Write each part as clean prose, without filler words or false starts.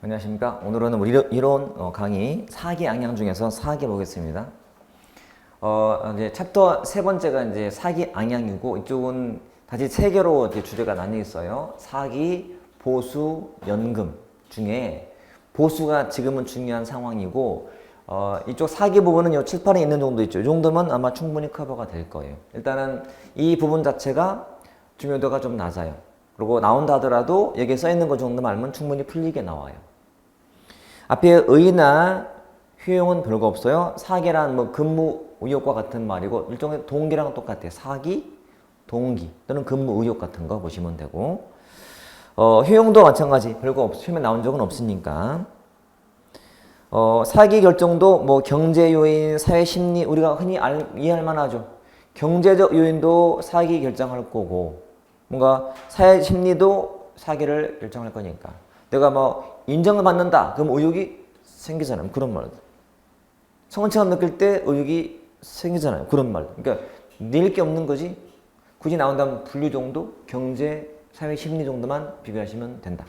안녕하십니까. 오늘은 이론 강의 4기 양양 중에서 4기 보겠습니다. 이제 챕터 세 번째가 이제 4기 양양이고, 이쪽은 다시 세 개로 이제 주제가 나뉘어 있어요. 4기, 보수, 연금 중에 보수가 지금은 중요한 상황이고, 이쪽 4기 부분은 요 칠판에 있는 정도 있죠. 이 정도면 아마 충분히 커버가 될 거예요. 일단은 이 부분 자체가 중요도가 좀 낮아요. 그리고 나온다 하더라도 여기에 써 있는 것 정도만 알면 충분히 풀리게 나와요. 앞에 의나 효용은 별거 없어요. 사기란 뭐 근무 의욕과 같은 말이고, 일종의 동기랑 똑같아요. 사기, 동기 또는 근무 의욕 같은 거 보시면 되고, 효용도 마찬가지. 별거 처음에 나온 적은 없으니까. 사기 결정도 뭐 경제 요인, 사회 심리, 우리가 흔히 이해할 만하죠. 경제적 요인도 사기 결정할 거고, 뭔가 사회 심리도 사기를 결정할 거니까. 내가 뭐 인정을 받는다. 그럼 의욕이 생기잖아요. 그런 말. 성취감 느낄 때 의욕이 생기잖아요. 그런 말. 그러니까 낼 게 없는 거지. 굳이 나온다면 분류 정도, 경제, 사회 심리 정도만 비교하시면 된다.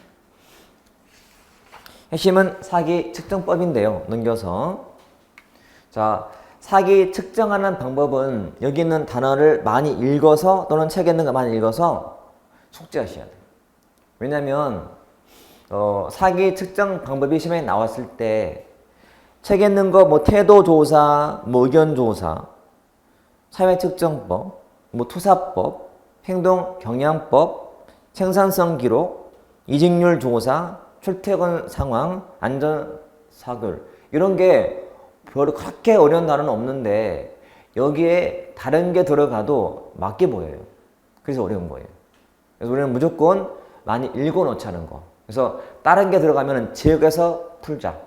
핵심은 사기 측정법인데요. 넘겨서. 자, 사기 측정하는 방법은 여기 있는 단어를 많이 읽어서 또는 책에 있는 거 많이 읽어서 숙지하셔야 돼요. 왜냐면 사기 측정 방법이 시험에 나왔을 때 책에 있는 거 뭐 태도조사, 뭐 의견조사, 사회측정법, 뭐 투사법, 행동경향법, 생산성 기록, 이직률 조사, 출퇴근 상황, 안전사결 이런 게 별로 그렇게 어려운 단어는 없는데 여기에 다른 게 들어가도 맞게 보여요. 그래서 어려운 거예요. 그래서 우리는 무조건 많이 읽어놓자는 거. 그래서 다른 게 들어가면 지역에서 풀자.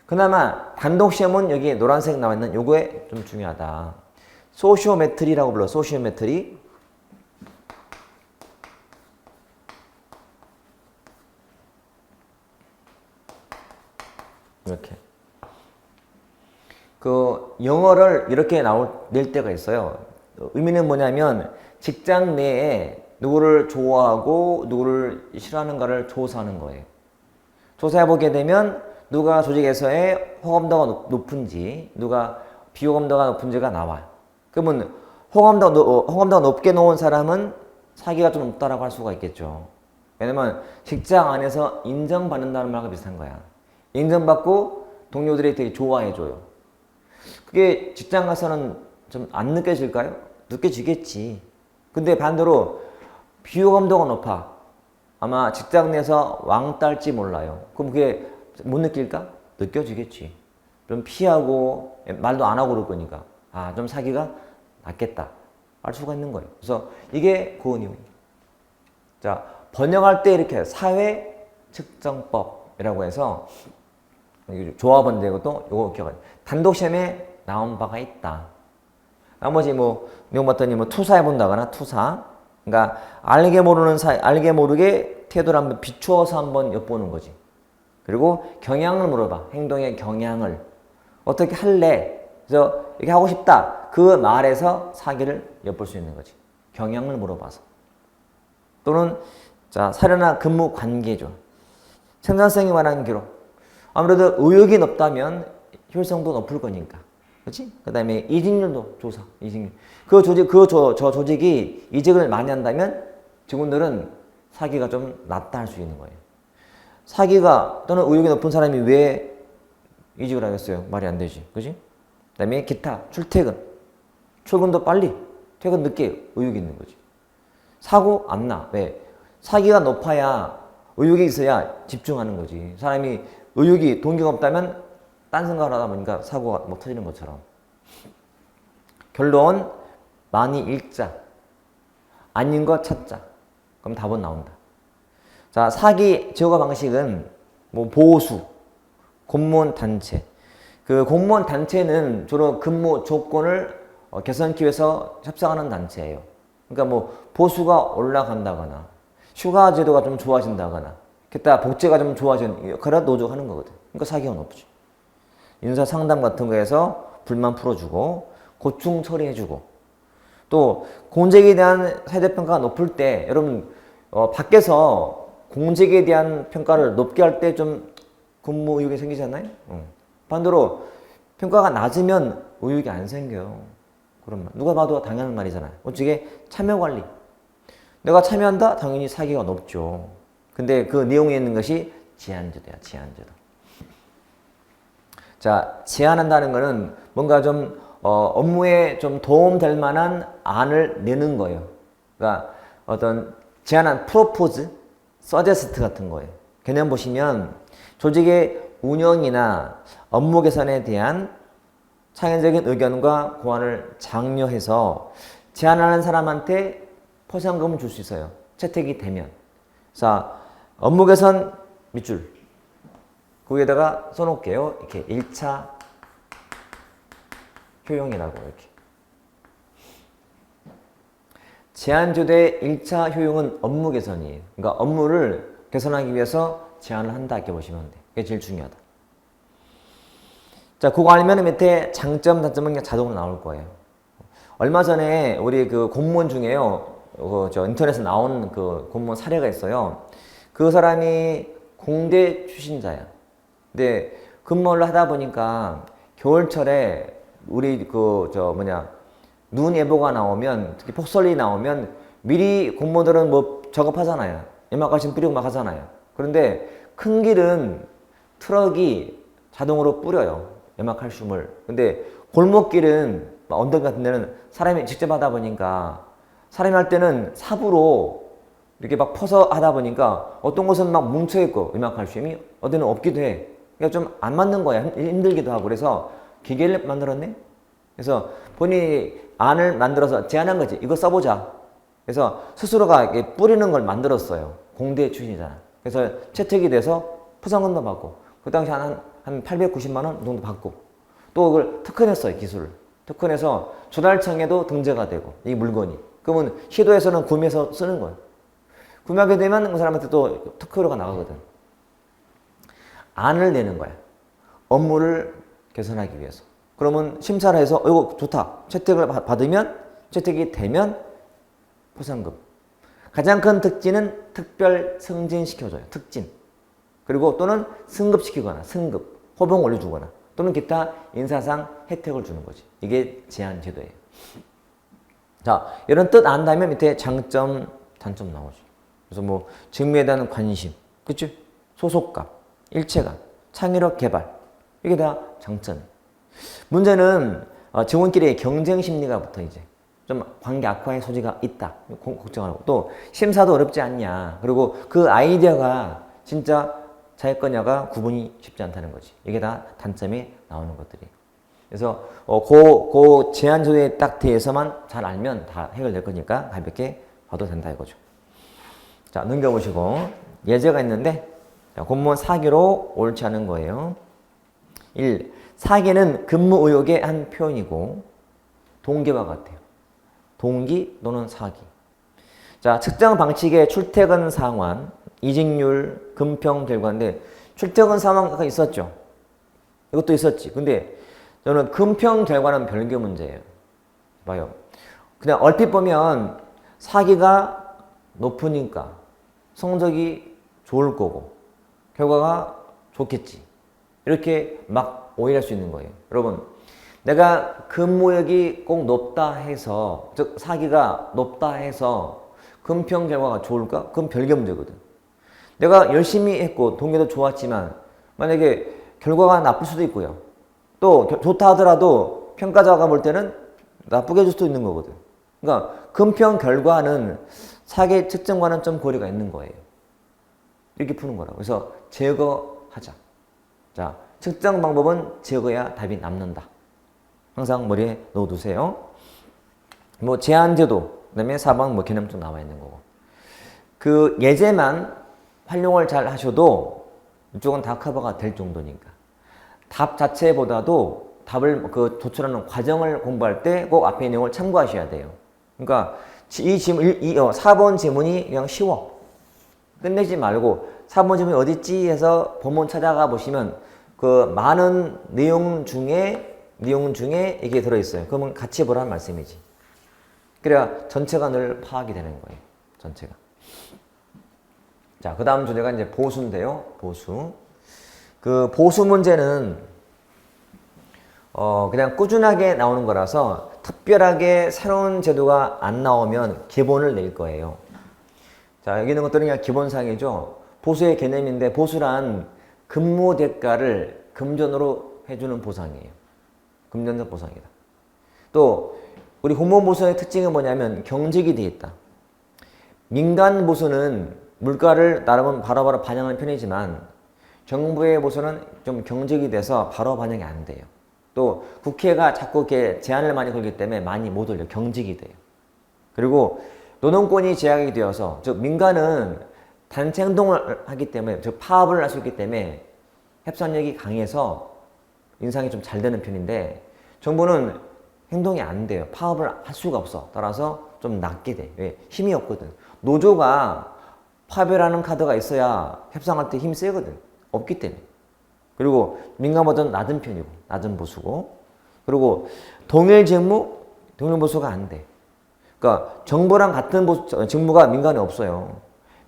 그나마 단독시험은 여기 노란색 나와 있는 요거에 좀 중요하다. 소시오메트리라고 불러요. 소시오메트리. 이렇게. 그 영어를 이렇게 낼 때가 있어요. 의미는 뭐냐면 직장 내에 누구를 좋아하고 누구를 싫어하는가를 조사하는 거예요. 조사해보게 되면 누가 조직에서의 호감도가 높은지, 누가 비호감도가 높은지가 나와요. 그러면 호감도가 높게 놓은 사람은 사기가 좀 높다라고 할 수가 있겠죠. 왜냐면 직장 안에서 인정받는다는 말과 비슷한 거야. 인정받고 동료들이 되게 좋아해줘요. 그게 직장 가서는 좀 안 느껴질까요? 느껴지겠지. 근데 반대로 비호감도가 높아. 아마 직장 내에서 왕따일지 몰라요. 그럼 그게 못 느낄까? 느껴지겠지. 좀 피하고 말도 안 하고 그럴 거니까. 아, 좀 사기가 낫겠다. 알 수가 있는 거예요. 그래서 이게 고은 이유입니다. 자, 번역할 때 이렇게 사회 측정법이라고 해서 조합원 되고 또 요거 기억하세요. 단독 시험에 나온 바가 있다. 나머지 뭐 내용 봤더니 뭐 투사해 본다거나 투사. 그러니까 알게 모르게 태도를 한번 비추어서 한번 엿보는 거지. 그리고 경향을 물어봐. 행동의 경향을. 어떻게 할래? 그래서 이렇게 하고 싶다. 그 말에서 사기를 엿볼 수 있는 거지. 경향을 물어봐서. 또는 자, 사료나 근무 관계죠. 생산성에 관한 기록. 아무래도 의욕이 높다면 효율성도 높을 거니까. 그렇지? 그 다음에 이직률도 조사. 이직률. 저 조직이 이직을 많이 한다면 직원들은 사기가 좀 낮다 할 수 있는 거예요. 사기가 또는 의욕이 높은 사람이 왜 이직을 하겠어요? 말이 안 되지. 그지? 그 다음에 기타, 출퇴근. 출근도 빨리, 퇴근 늦게 의욕이 있는 거지. 사고 안 나. 왜? 사기가 높아야 의욕이 있어야 집중하는 거지. 사람이 의욕이 동기가 없다면 딴 생각을 하다 보니까 사고가 뭐 터지는 것처럼. 결론, 많이 읽자. 아닌 거 찾자. 그럼 답은 나온다. 자, 사기 제어가 방식은 뭐 보수, 공무원 단체. 그 공무원 단체는 주로 근무 조건을 개선하기 위해서 협상하는 단체예요. 그러니까 뭐 보수가 올라간다거나, 휴가 제도가 좀 좋아진다거나, 게다가 복지가 좀 좋아지는 역할을 노조하는 거거든. 그러니까 사기가 높지. 인사 상담 같은 거에서 불만 풀어주고, 고충 처리해주고, 또 공직에 대한 세대평가가 높을 때 여러분 밖에서 공직에 대한 평가를 높게 할 때 좀 근무 의욕이 생기잖아요. 반대로 평가가 낮으면 의욕이 안 생겨요. 그러면 누가 봐도 당연한 말이잖아요. 어찌게 참여 관리. 내가 참여한다? 당연히 사기가 높죠. 근데 그 내용에 있는 것이 제안제도야, 제안제도. 자, 제안한다는 거는 뭔가 좀 업무에 좀 도움될 만한 안을 내는 거예요. 그러니까 어떤 제안한 프로포즈, 서제스트 같은 거예요. 개념 보시면 조직의 운영이나 업무 개선에 대한 창의적인 의견과 고안을 장려해서 제안하는 사람한테 포상금을 줄 수 있어요. 채택이 되면. 자, 업무 개선 밑줄. 거기에다가 써놓을게요. 이렇게 1차 효용이라고 이렇게. 제안제도의 1차 효용은 업무 개선이에요. 그러니까 업무를 개선하기 위해서 제안을 한다 이렇게 보시면 돼. 그게 제일 중요하다. 자, 그거 알면 밑에 장점, 단점은 그냥 자동으로 나올 거예요. 얼마 전에 우리 그 공무원 중에요. 저 인터넷에 나온 그 공무원 사례가 있어요. 그 사람이 공대 출신자야. 근데 근무를 하다 보니까 겨울철에 우리 눈 예보가 나오면, 특히 폭설이 나오면 미리 공무원들은 뭐 작업하잖아요. 염화칼슘 뿌리고 막 하잖아요. 그런데 큰 길은 트럭이 자동으로 뿌려요. 염화칼슘을. 근데 골목길은 언덕 같은 데는 사람이 직접 하다 보니까 사람이 할 때는 삽으로 이렇게 막 퍼서 하다 보니까 어떤 곳은 막 뭉쳐있고 염화칼슘이 어떤 데는 없기도 해. 그러니까 좀 안 맞는 거야. 힘들기도 하고. 그래서 기계를 만들었네. 그래서 본인이 안을 만들어서 제안한 거지. 이거 써보자. 그래서 스스로가 이렇게 뿌리는 걸 만들었어요. 공대 출신이잖아. 그래서 채택이 돼서 포상금도 받고 그 당시 한 890만 원 정도 받고 또 그걸 특허냈어요. 기술을. 특허내서 조달청에도 등재가 되고 이 물건이. 그러면 시도에서는 구매해서 쓰는 거예요. 구매하게 되면 그 사람한테 또 특허료가 나가거든. 안을 내는 거야. 업무를 개선하기 위해서. 그러면 심사를 해서 이거 좋다. 채택을 받으면 채택이 되면 포상금. 가장 큰 특징은 특별 승진시켜줘요. 특진. 그리고 또는 승급시키거나 승급, 호봉 올려주거나 또는 기타 인사상 혜택을 주는 거지. 이게 제안제도예요. 자, 이런 뜻 안다면 밑에 장점, 단점 나오죠. 그래서 뭐 직무에 대한 관심, 그치? 소속감, 일체감, 창의력 개발 이게 다 장점. 문제는 직원끼리의 경쟁 심리가 붙어 이제 좀 관계 악화의 소지가 있다. 걱정하고 또 심사도 어렵지 않냐. 그리고 그 아이디어가 진짜 자기 거냐가 구분이 쉽지 않다는 거지. 이게 다 단점이 나오는 것들이. 그래서 그 제안조에 딱 대해서만 잘 알면 다 해결될 거니까 가볍게 봐도 된다 이거죠. 자, 넘겨보시고 예제가 있는데 공무원 사기로 옳지 않은 거예요. 1. 사기는 근무 의욕의 한 표현이고 동기와 같아요. 동기 또는 사기. 자, 측정 방식의 출퇴근 상환, 이직률, 금평 결과인데 출퇴근 상환가 있었죠. 이것도 있었지. 근데 저는 금평 결과는 별개 문제예요. 봐요. 그냥 얼핏 보면 사기가 높으니까 성적이 좋을 거고 결과가 좋겠지. 이렇게 막 오해할 수 있는 거예요. 여러분, 내가 근무역이 꼭 높다 해서, 즉 사기가 높다 해서 금평 결과가 좋을까? 그건 별개 문제거든. 내가 열심히 했고 동기도 좋았지만 만약에 결과가 나쁠 수도 있고요. 또 좋다 하더라도 평가자가 볼 때는 나쁘게 해줄 수도 있는 거거든. 그러니까 금평 결과는 사기 측정과는 좀 거리가 있는 거예요. 이렇게 푸는 거라고. 그래서 제거하자. 자, 측정 방법은 제거해야 답이 남는다. 항상 머리에 넣어두세요. 뭐 제안제도, 그 다음에 4번 뭐 개념 좀 나와 있는 거고. 그 예제만 활용을 잘 하셔도 이쪽은 다 커버가 될 정도니까. 답 자체보다도 답을 그 도출하는 과정을 공부할 때 꼭 앞에 내용을 참고하셔야 돼요. 그러니까 이 질문, 4번 질문이 그냥 쉬워. 끝내지 말고 4번 질문이 어디 있지 해서 본문 찾아가 보시면 그 많은 내용 중에 이게 들어있어요. 그러면 같이 보라는 말씀이지. 그래야 전체가 늘 파악이 되는 거예요. 전체가. 자, 그 다음 주제가 이제 보수인데요. 보수. 그 보수 문제는 그냥 꾸준하게 나오는 거라서 특별하게 새로운 제도가 안 나오면 기본을 낼 거예요. 자, 여기 있는 것들은 그냥 기본상이죠. 보수의 개념인데 보수란 근무 대가를 금전으로 해주는 보상이에요. 금전적 보상이다. 또 우리 공무원 보수의 특징은 뭐냐면 경직이 되어 있다. 민간 보수는 물가를 나름은 바로바로 반영하는 편이지만 정부의 보수는 좀 경직이 돼서 바로 반영이 안 돼요. 또 국회가 자꾸 이렇게 제한을 많이 걸기 때문에 많이 못 올려. 경직이 돼요. 그리고 노동권이 제약이 되어서 즉 민간은 단체 행동을 하기 때문에 즉 파업을 할 수 있기 때문에 협상력이 강해서 인상이 좀 잘 되는 편인데 정부는 행동이 안 돼요. 파업을 할 수가 없어. 따라서 좀 낮게 돼. 왜? 힘이 없거든. 노조가 파업이라는 카드가 있어야 협상할 때 힘이 세거든. 없기 때문에. 그리고 민간보다는 낮은 편이고 낮은 보수고 그리고 동일 직무, 동일 보수가 안 돼. 그러니까 정부랑 같은 직무가 민간에 없어요.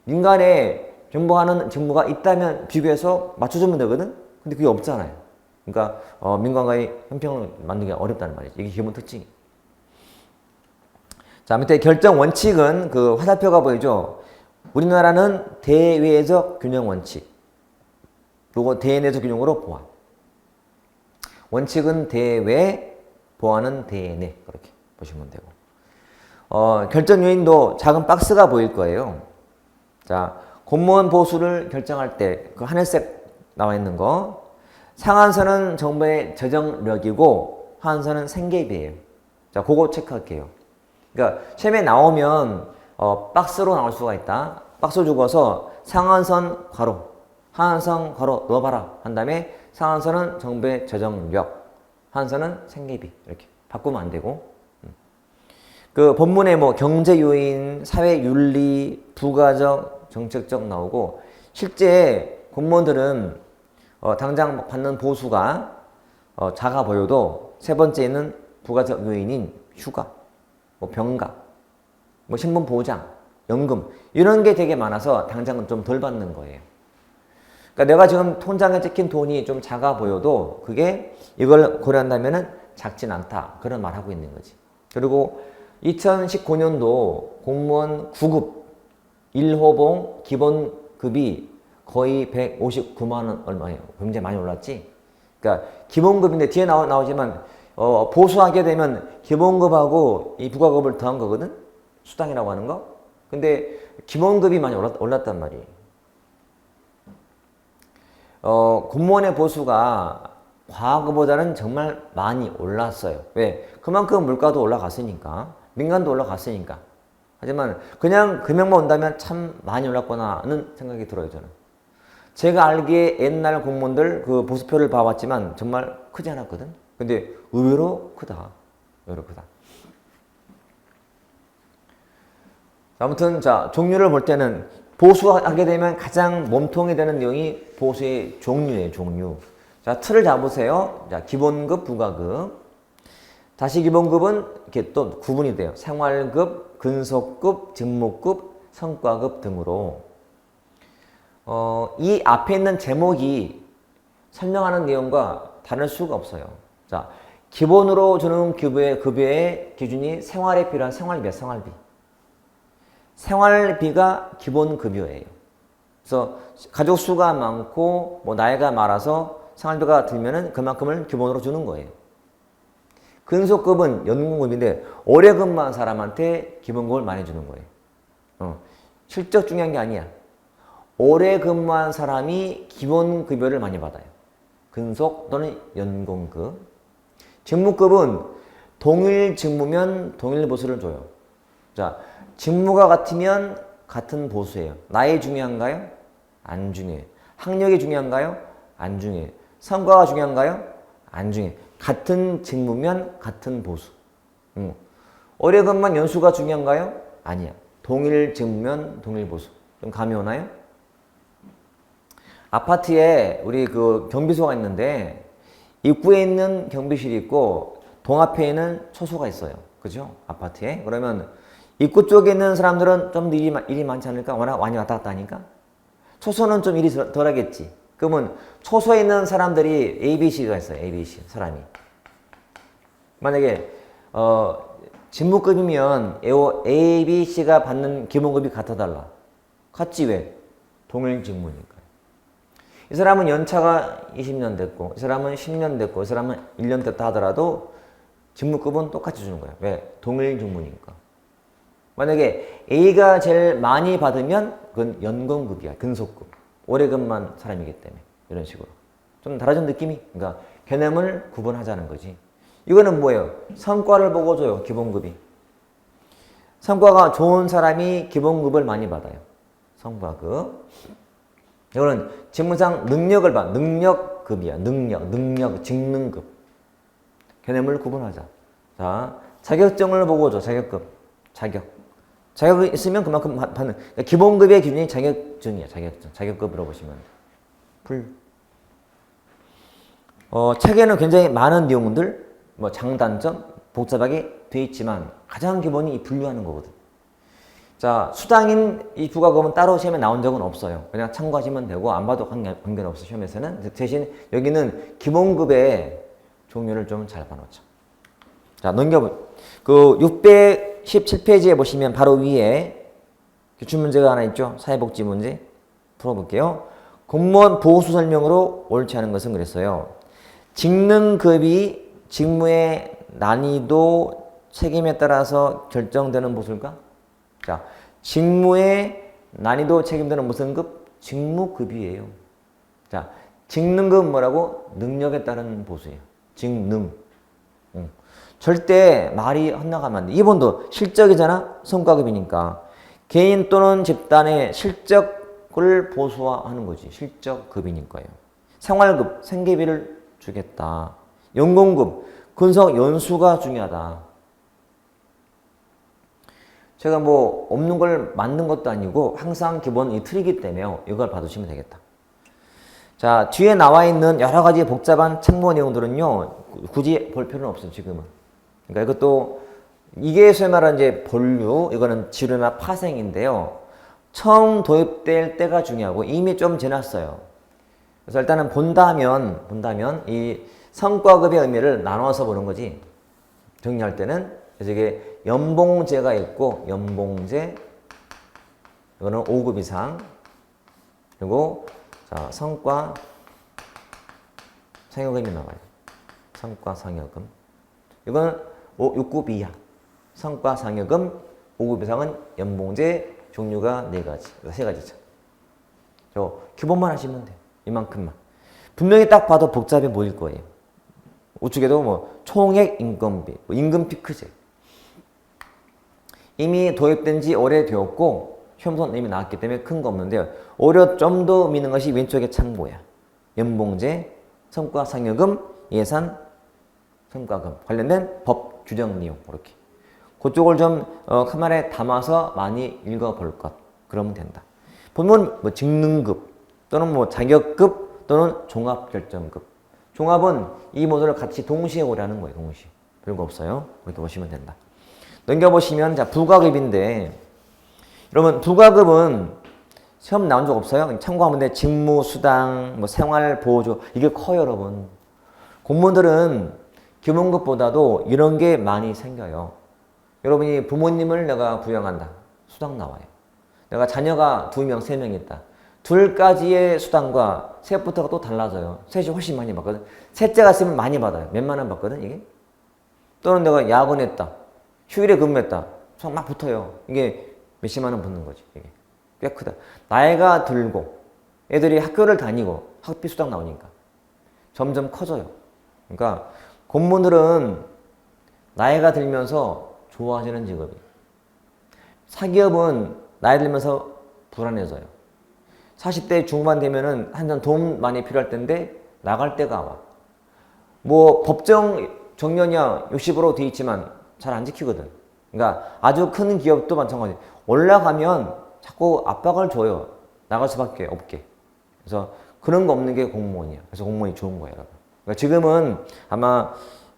민간에 정부가 하는 직무가 있다면 비교해서 맞춰주면 되거든? 근데 그게 없잖아요. 그러니까 민간과의 형평을 만들기가 어렵다는 말이죠. 이게 기본 특징이. 자, 밑에 결정 원칙은 그 화살표가 보이죠? 우리나라는 대외적 균형 원칙. 그리고 대내적 균형으로 보완. 원칙은 대외, 보완은 대내. 그렇게 보시면 되고. 결정 요인도 작은 박스가 보일 거예요. 자, 공무원 보수를 결정할 때 그 하늘색 나와 있는 거. 상한선은 정부의 재정력이고 하한선은 생계비예요. 자, 그거 체크할게요. 그러니까 시험에 나오면 박스로 나올 수가 있다. 박스 주고서 상한선 괄호, 하한선 괄호 넣어봐라 한 다음에 상한선은 정부의 재정력, 하한선은 생계비 이렇게 바꾸면 안 되고 그 본문에 뭐 경제 요인, 사회 윤리, 부가적, 정책적 나오고 실제 공무원들은 당장 받는 보수가 작아 보여도 세 번째는 부가적 요인인 휴가, 뭐 병가, 뭐 신분 보장, 연금 이런 게 되게 많아서 당장은 좀 덜 받는 거예요. 그러니까 내가 지금 통장에 찍힌 돈이 좀 작아 보여도 그게 이걸 고려한다면은 작진 않다 그런 말 하고 있는 거지. 그리고 2019년도 공무원 9급 1호봉 기본급이 거의 159만 원 얼마예요. 굉장히 많이 올랐지. 그러니까 기본급인데 뒤에 나오지만 보수하게 되면 기본급하고 이 부가급을 더한 거거든. 수당이라고 하는 거. 근데 기본급이 많이 올랐단 말이에요. 공무원의 보수가 과거보다는 정말 많이 올랐어요. 왜? 그만큼 물가도 올라갔으니까. 민간도 올라갔으니까. 하지만 그냥 금액만 온다면 참 많이 올랐구나는 생각이 들어요, 저는. 제가 알기에 옛날 공무원들 그 보수표를 봐왔지만 정말 크지 않았거든. 근데 의외로 크다. 의외로 크다. 아무튼 자, 종류를 볼 때는 보수하게 되면 가장 몸통이 되는 내용이 보수의 종류예요, 종류. 자, 틀을 잡으세요. 자, 기본급, 부가급. 다시 기본급은 이렇게 또 구분이 돼요. 생활급, 근속급, 직무급, 성과급 등으로. 이 앞에 있는 제목이 설명하는 내용과 다를 수가 없어요. 자, 기본으로 주는 급여의 기준이 생활에 필요한 생활비야, 생활비. 생활비가 기본급여예요. 그래서 가족 수가 많고 뭐 나이가 많아서 생활비가 들면은 그만큼을 기본으로 주는 거예요. 근속급은 연금급인데 오래 근무한 사람한테 기본급을 많이 주는 거예요. 실적 중요한 게 아니야. 오래 근무한 사람이 기본급여를 많이 받아요. 근속 또는 연공급. 직무급은 동일 직무면 동일 보수를 줘요. 자, 직무가 같으면 같은 보수예요. 나이 중요한가요? 안 중요해요. 학력이 중요한가요? 안 중요해요. 성과가 중요한가요? 안 중요해요. 같은 직무면 같은 보수. 오래 근무한 연수가 중요한가요? 아니야. 동일 직무면 동일 보수. 좀 감이 오나요? 아파트에 우리 그 경비소가 있는데 입구에 있는 경비실이 있고 동 앞에는 초소가 있어요. 그죠? 아파트에. 그러면 입구 쪽에 있는 사람들은 좀 일이 많지 않을까? 워낙 많이 왔다 갔다 하니까. 초소는 좀 일이 덜 하겠지. 그러면 초소에 있는 사람들이 ABC가 있어요. ABC 사람이. 만약에 직무급이면 ABC가 받는 기본급이 같아달라. 같지 왜? 동일 직무니까요. 이 사람은 연차가 20년 됐고 이 사람은 10년 됐고 이 사람은 1년 됐다 하더라도 직무급은 똑같이 주는 거야. 왜? 동일 직무니까. 만약에 A가 제일 많이 받으면 그건 연금급이야. 근속급. 오래 근무한 사람이기 때문에. 이런 식으로. 좀 달라진 느낌이? 그러니까 개념을 구분하자는 거지. 이거는 뭐예요? 성과를 보고 줘요. 기본급이. 성과가 좋은 사람이 기본급을 많이 받아요. 성과급. 이거는 직무상 능력을 봐. 능력급이야. 능력, 직능급. 개념을 구분하자. 자, 자격증을 보고 줘. 자격급. 자격이 있으면 그만큼 받는. 그러니까 기본급의 기준이 자격증이야. 자격증. 자격급으로 보시면 책에는 굉장히 많은 내용들, 뭐 장단점, 복잡하게 돼 있지만 가장 기본이 이 분류하는 거거든. 자, 수당인 이 부가급은 따로 시험에 나온 적은 없어요. 그냥 참고하시면 되고 안 봐도 관계는 없어 시험에서는. 대신 여기는 기본급의 종류를 좀 잘 봐놓자. 자, 그 617페이지에 보시면 바로 위에 기출문제가 하나 있죠. 사회복지 문제 풀어볼게요. 공무원 보호수 설명으로 옳지 않은 것은 그랬어요. 직능급이 직무의 난이도, 책임에 따라서 결정되는 보수일까? 자, 직무의 난이도, 책임되는 무슨 급? 직무급이에요. 자, 직능급 뭐라고? 능력에 따른 보수예요. 직능. 절대 말이 헛나가면 안 돼. 이번도 실적이잖아? 성과급이니까. 개인 또는 집단의 실적을 보수화하는 거지. 실적급이니까요. 생활급, 생계비를 주겠다. 연공급, 근속 연수가 중요하다. 제가 뭐 없는 걸 만든 것도 아니고 항상 기본 이 틀이기 때문에 이걸 봐두시면 되겠다. 자, 뒤에 나와 있는 여러 가지 복잡한 책무 내용들은요, 굳이 볼 필요는 없어요, 지금은. 그러니까 이것도, 이게 소위 말하는 이제 본류, 이거는 지류나 파생인데요. 처음 도입될 때가 중요하고 이미 좀 지났어요. 그래서 일단은 본다면 이 성과급의 의미를 나눠서 보는 거지. 정리할 때는. 그래서 이게 연봉제가 있고, 연봉제, 이거는 5급 이상. 그리고, 자, 성과 상여금이 나와요. 성과 상여금. 이거는 6급 이하. 성과 상여금, 5급 이상은 연봉제 종류가 4가지, 3가지죠. 저 기본만 하시면 돼요. 이만큼만. 분명히 딱 봐도 복잡해 보일 거예요. 우측에도 뭐 총액 인건비, 뭐 임금 피크제. 이미 도입된 지 오래되었고 시험선 이미 나왔기 때문에 큰 거 없는데요. 오히려 좀 더 미는 것이 왼쪽에 참고야. 연봉제, 성과 상여금, 예산, 성과금 관련된 법 규정 내용 이렇게. 그쪽을 좀 카메라에 담아서 많이 읽어볼 것. 그러면 된다. 보면 뭐 직능급 또는 뭐 자격급 또는 종합결정급. 종합은 이 모두를 같이 동시에 오라는 거예요. 동시에. 별거 없어요. 그렇게 보시면 된다. 넘겨보시면 자 부가급인데 여러분 부가급은 시험 나온 적 없어요? 참고하면 돼. 직무, 수당, 뭐 생활보조 이게 커요 여러분. 공무원들은 기본급보다도 이런 게 많이 생겨요. 여러분이 부모님을 내가 부양한다. 수당 나와요. 내가 자녀가 2명, 3명 있다. 둘까지의 수당과 셋부터가 또 달라져요. 셋이 훨씬 많이 받거든. 셋째가 있으면 많이 받아요. 몇만 원 받거든 이게. 또는 내가 야근했다. 휴일에 근무했다. 수당 막 붙어요. 이게 몇십만 원 붙는 거지. 이게 꽤 크다. 나이가 들고 애들이 학교를 다니고 학비 수당 나오니까 점점 커져요. 그러니까 공무원들은 나이가 들면서 좋아지는 직업이. 사기업은 나이 들면서 불안해져요. 40대 중반 되면은 한잔 돈 많이 필요할 텐데 나갈 때가 와. 뭐 법정 정년이야 60으로 돼 있지만 잘 안 지키거든. 그러니까 아주 큰 기업도 마찬가지. 올라가면 자꾸 압박을 줘요. 나갈 수밖에 없게. 그래서 그런 거 없는 게 공무원이야. 그래서 공무원이 좋은 거예요, 여러분. 그러니까 지금은 아마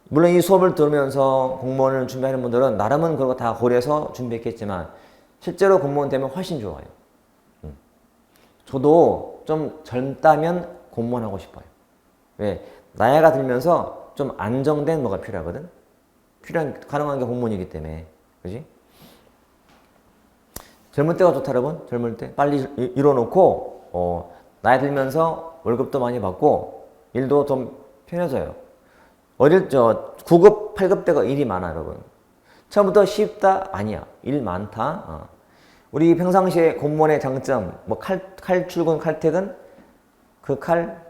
물론 이 수업을 들으면서 공무원을 준비하는 분들은 나름은 그런 거 다 고려해서 준비했겠지만 실제로 공무원 되면 훨씬 좋아요. 저도 좀 젊다면 공무원하고 싶어요. 왜? 나이가 들면서 좀 안정된 뭐가 필요하거든? 가능한 게 공무원이기 때문에. 그지? 젊을 때가 좋다, 여러분. 젊을 때. 빨리 이뤄놓고, 나이 들면서 월급도 많이 받고, 일도 좀 편해져요. 9급, 8급 때가 일이 많아, 여러분. 처음부터 쉽다? 아니야. 일 많다. 우리 평상시에 공무원의 장점, 뭐 칼 출근, 칼퇴근, 그 칼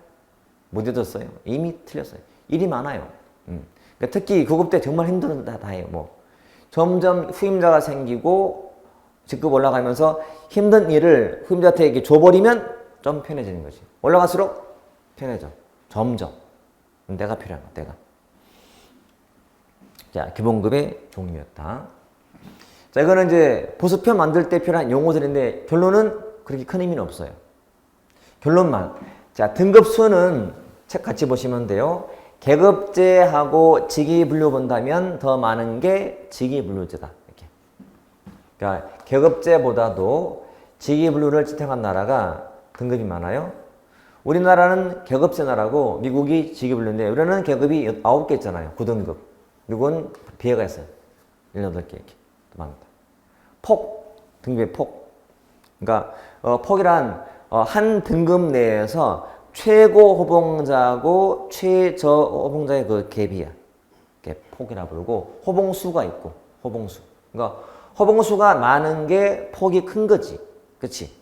못 잊었어요. 이미 틀렸어요. 일이 많아요. 그러니까 특히 9급 때 정말 힘들다 해요. 뭐 점점 후임자가 생기고 직급 올라가면서 힘든 일을 후임자한테 이렇게 줘버리면 좀 편해지는 거지. 올라갈수록 편해져. 점점. 내가 필요한 거, 내가. 자, 기본급의 종류였다. 자, 이거는 이제 보수표 만들 때 필요한 용어들인데 결론은 그렇게 큰 의미는 없어요. 결론만. 자, 등급수는 책 같이 보시면 돼요. 계급제하고 직위분류 본다면 더 많은 게 직위분류제다. 이렇게. 그러니까 계급제보다도 직위분류를 지탱한 나라가 등급이 많아요. 우리나라는 계급제 나라고 미국이 직위분류인데 우리는 계급이 9개 있잖아요. 9등급. 미국은 비해가 있어요. 18개 이렇게. 많다. 등급의 폭. 그러니까 폭이란 한 등급 내에서 최고 호봉자고 최저 호봉자의 그 갭이야. 갭 폭이라 부르고 호봉수가 있고 호봉수. 그러니까 호봉수가 많은 게 폭이 큰 거지. 그렇지?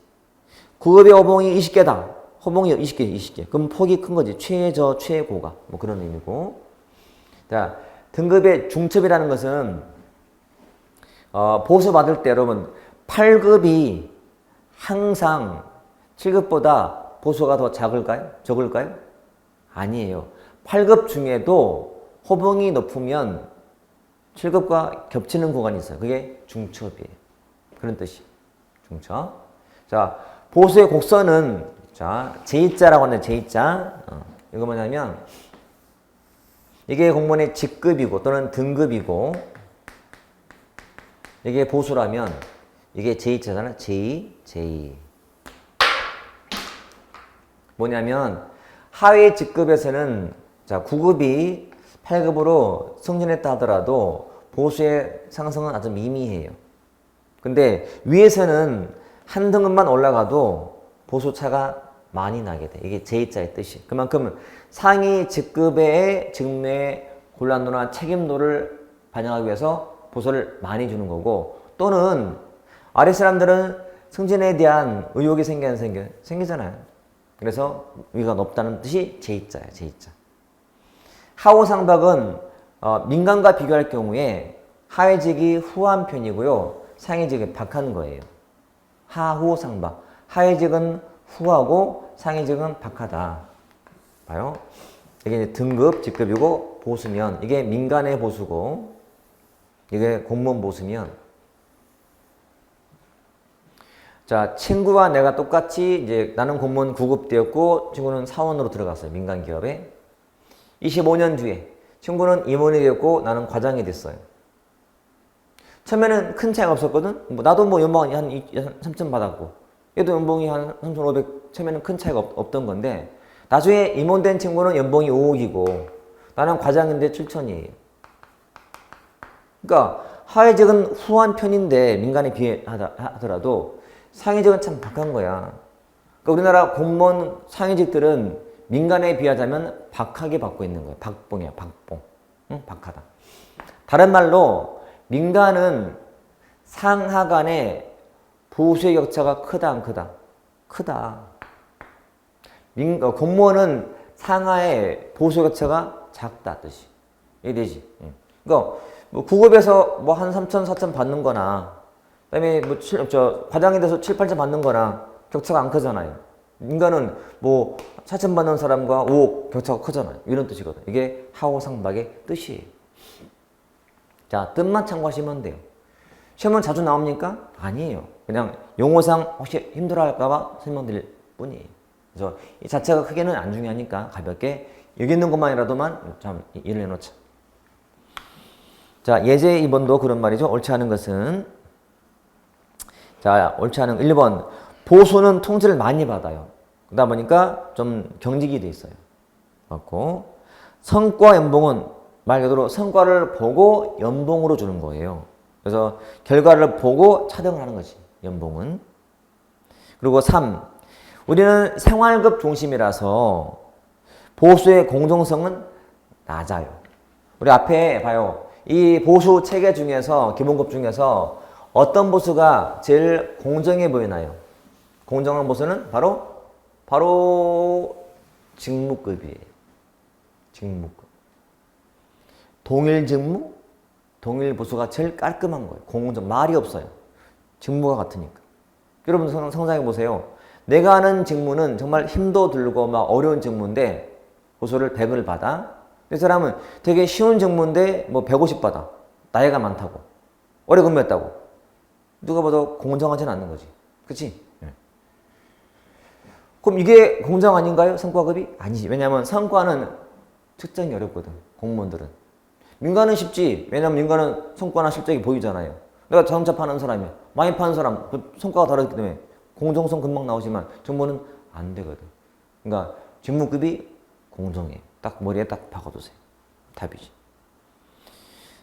9급의 호봉이 20개다. 호봉이 20개. 그럼 폭이 큰 거지. 최저 최고가 뭐 그런 의미고. 자, 등급의 중첩이라는 것은 보수 받을 때 여러분 8급이 항상 7급보다 보수가 더 작을까요? 적을까요? 아니에요. 8급 중에도 호봉이 높으면 7급과 겹치는 구간이 있어요. 그게 중첩이에요. 그런 뜻이 중첩. 자, 보수의 곡선은 자 J자라고 하는 J자. 이거 뭐냐면 이게 공무원의 직급이고 또는 등급이고 이게 보수라면 이게 J자잖아. J. 뭐냐면 하위 직급에서는 자 9급이 8급으로 승진했다 하더라도 보수의 상승은 아주 미미해요. 근데 위에서는 한 등급만 올라가도 보수 차가 많이 나게 돼. 이게 J자의 뜻이. 그만큼 상위 직급의 직무의 곤란도나 책임도를 반영하기 위해서 보수를 많이 주는 거고 또는 아래 사람들은 승진에 대한 의욕이 생겨 안 생겨? 생기잖아요. 그래서 위가 높다는 뜻이 J자야. J자. 하호상박은 민간과 비교할 경우에 하위직이 후한 편이고요. 상위직이 박한 거예요. 하호상박. 하위직은 후하고 상위직은 박하다. 봐요. 이게 등급, 직급이고 보수면 이게 민간의 보수고 이게 공무원 보수면 자, 친구와 내가 똑같이 이제 나는 공무원 9급 되었고 친구는 사원으로 들어갔어요. 민간 기업에. 25년 뒤에 친구는 임원이 되었고 나는 과장이 됐어요. 처음에는 큰 차이가 없었거든. 나도 뭐 연봉이 한 3천 받았고 얘도 연봉이 한 3,500 처음에는 큰 차이가 없던 건데 나중에 임원된 친구는 연봉이 5억이고 나는 과장인데 7천이에요. 그러니까 하위직은 후한 편인데 민간에 비하더라도 상위직은 참 박한 거야. 그러니까 우리나라 공무원 상위직들은 민간에 비하자면 박하게 받고 있는 거예요. 박봉이야, 박봉. 응? 박하다. 다른 말로 민간은 상하 간의 보수의 격차가 크다, 안 크다? 크다. 공무원은 상하의 보수 격차가 작다 뜻이. 이해되지? 그러니까 뭐 9급에서 뭐 한 3천, 4천 받는 거나 그다음에 뭐 과장이 돼서 7, 8천 받는 거나 격차가 안 크잖아요. 인간은 뭐 4천 받는 사람과 5억 격차가 크잖아요. 이런 뜻이거든. 이게 하호상박의 뜻이에요. 자, 뜻만 참고하시면 돼요. 시험은 자주 나옵니까? 아니에요. 그냥 용어상 혹시 힘들어할까봐 설명드릴 뿐이에요. 그래서 이 자체가 크게는 안 중요하니까 가볍게 여기 있는 것만이라도만 참 이해를 해놓자. 자, 예제 2번도 그런 말이죠. 옳지 않은 것은 자, 옳지 않은 1번 보수는 통지를 많이 받아요. 그러다 보니까 좀 경직이 돼 있어요. 맞고 성과 연봉은 말 그대로 성과를 보고 연봉으로 주는 거예요. 그래서 결과를 보고 차등을 하는 거지, 연봉은. 그리고 3. 우리는 생활급 중심이라서 보수의 공정성은 낮아요. 우리 앞에 봐요. 이 보수 체계 중에서, 기본급 중에서 어떤 보수가 제일 공정해 보이나요? 공정한 보수는 바로 직무급이에요. 직무급. 동일 직무, 동일 보수가 제일 깔끔한 거예요. 공정, 말이 없어요. 직무가 같으니까. 여러분 상상해 보세요. 내가 하는 직무는 정말 힘도 들고 막 어려운 직무인데 보수를 100을 받아. 이 사람은 되게 쉬운 직무인데 뭐 150 받아. 나이가 많다고. 오래 근무했다고. 누가 봐도 공정하진 않는 거지. 그치? 네. 그럼 이게 공정 아닌가요? 성과급이? 아니지. 왜냐하면 성과는 측정이 어렵거든. 공무원들은. 민간은 쉽지. 왜냐면 민간은 성과나 실적이 보이잖아요. 내가 자동차 파는 사람이야. 많이 파는 사람, 그 성과가 다르기 때문에 공정성 금방 나오지만 정부는 안 되거든. 그러니까 직무급이 공정해. 딱 머리에 딱 박아두세요. 답이지.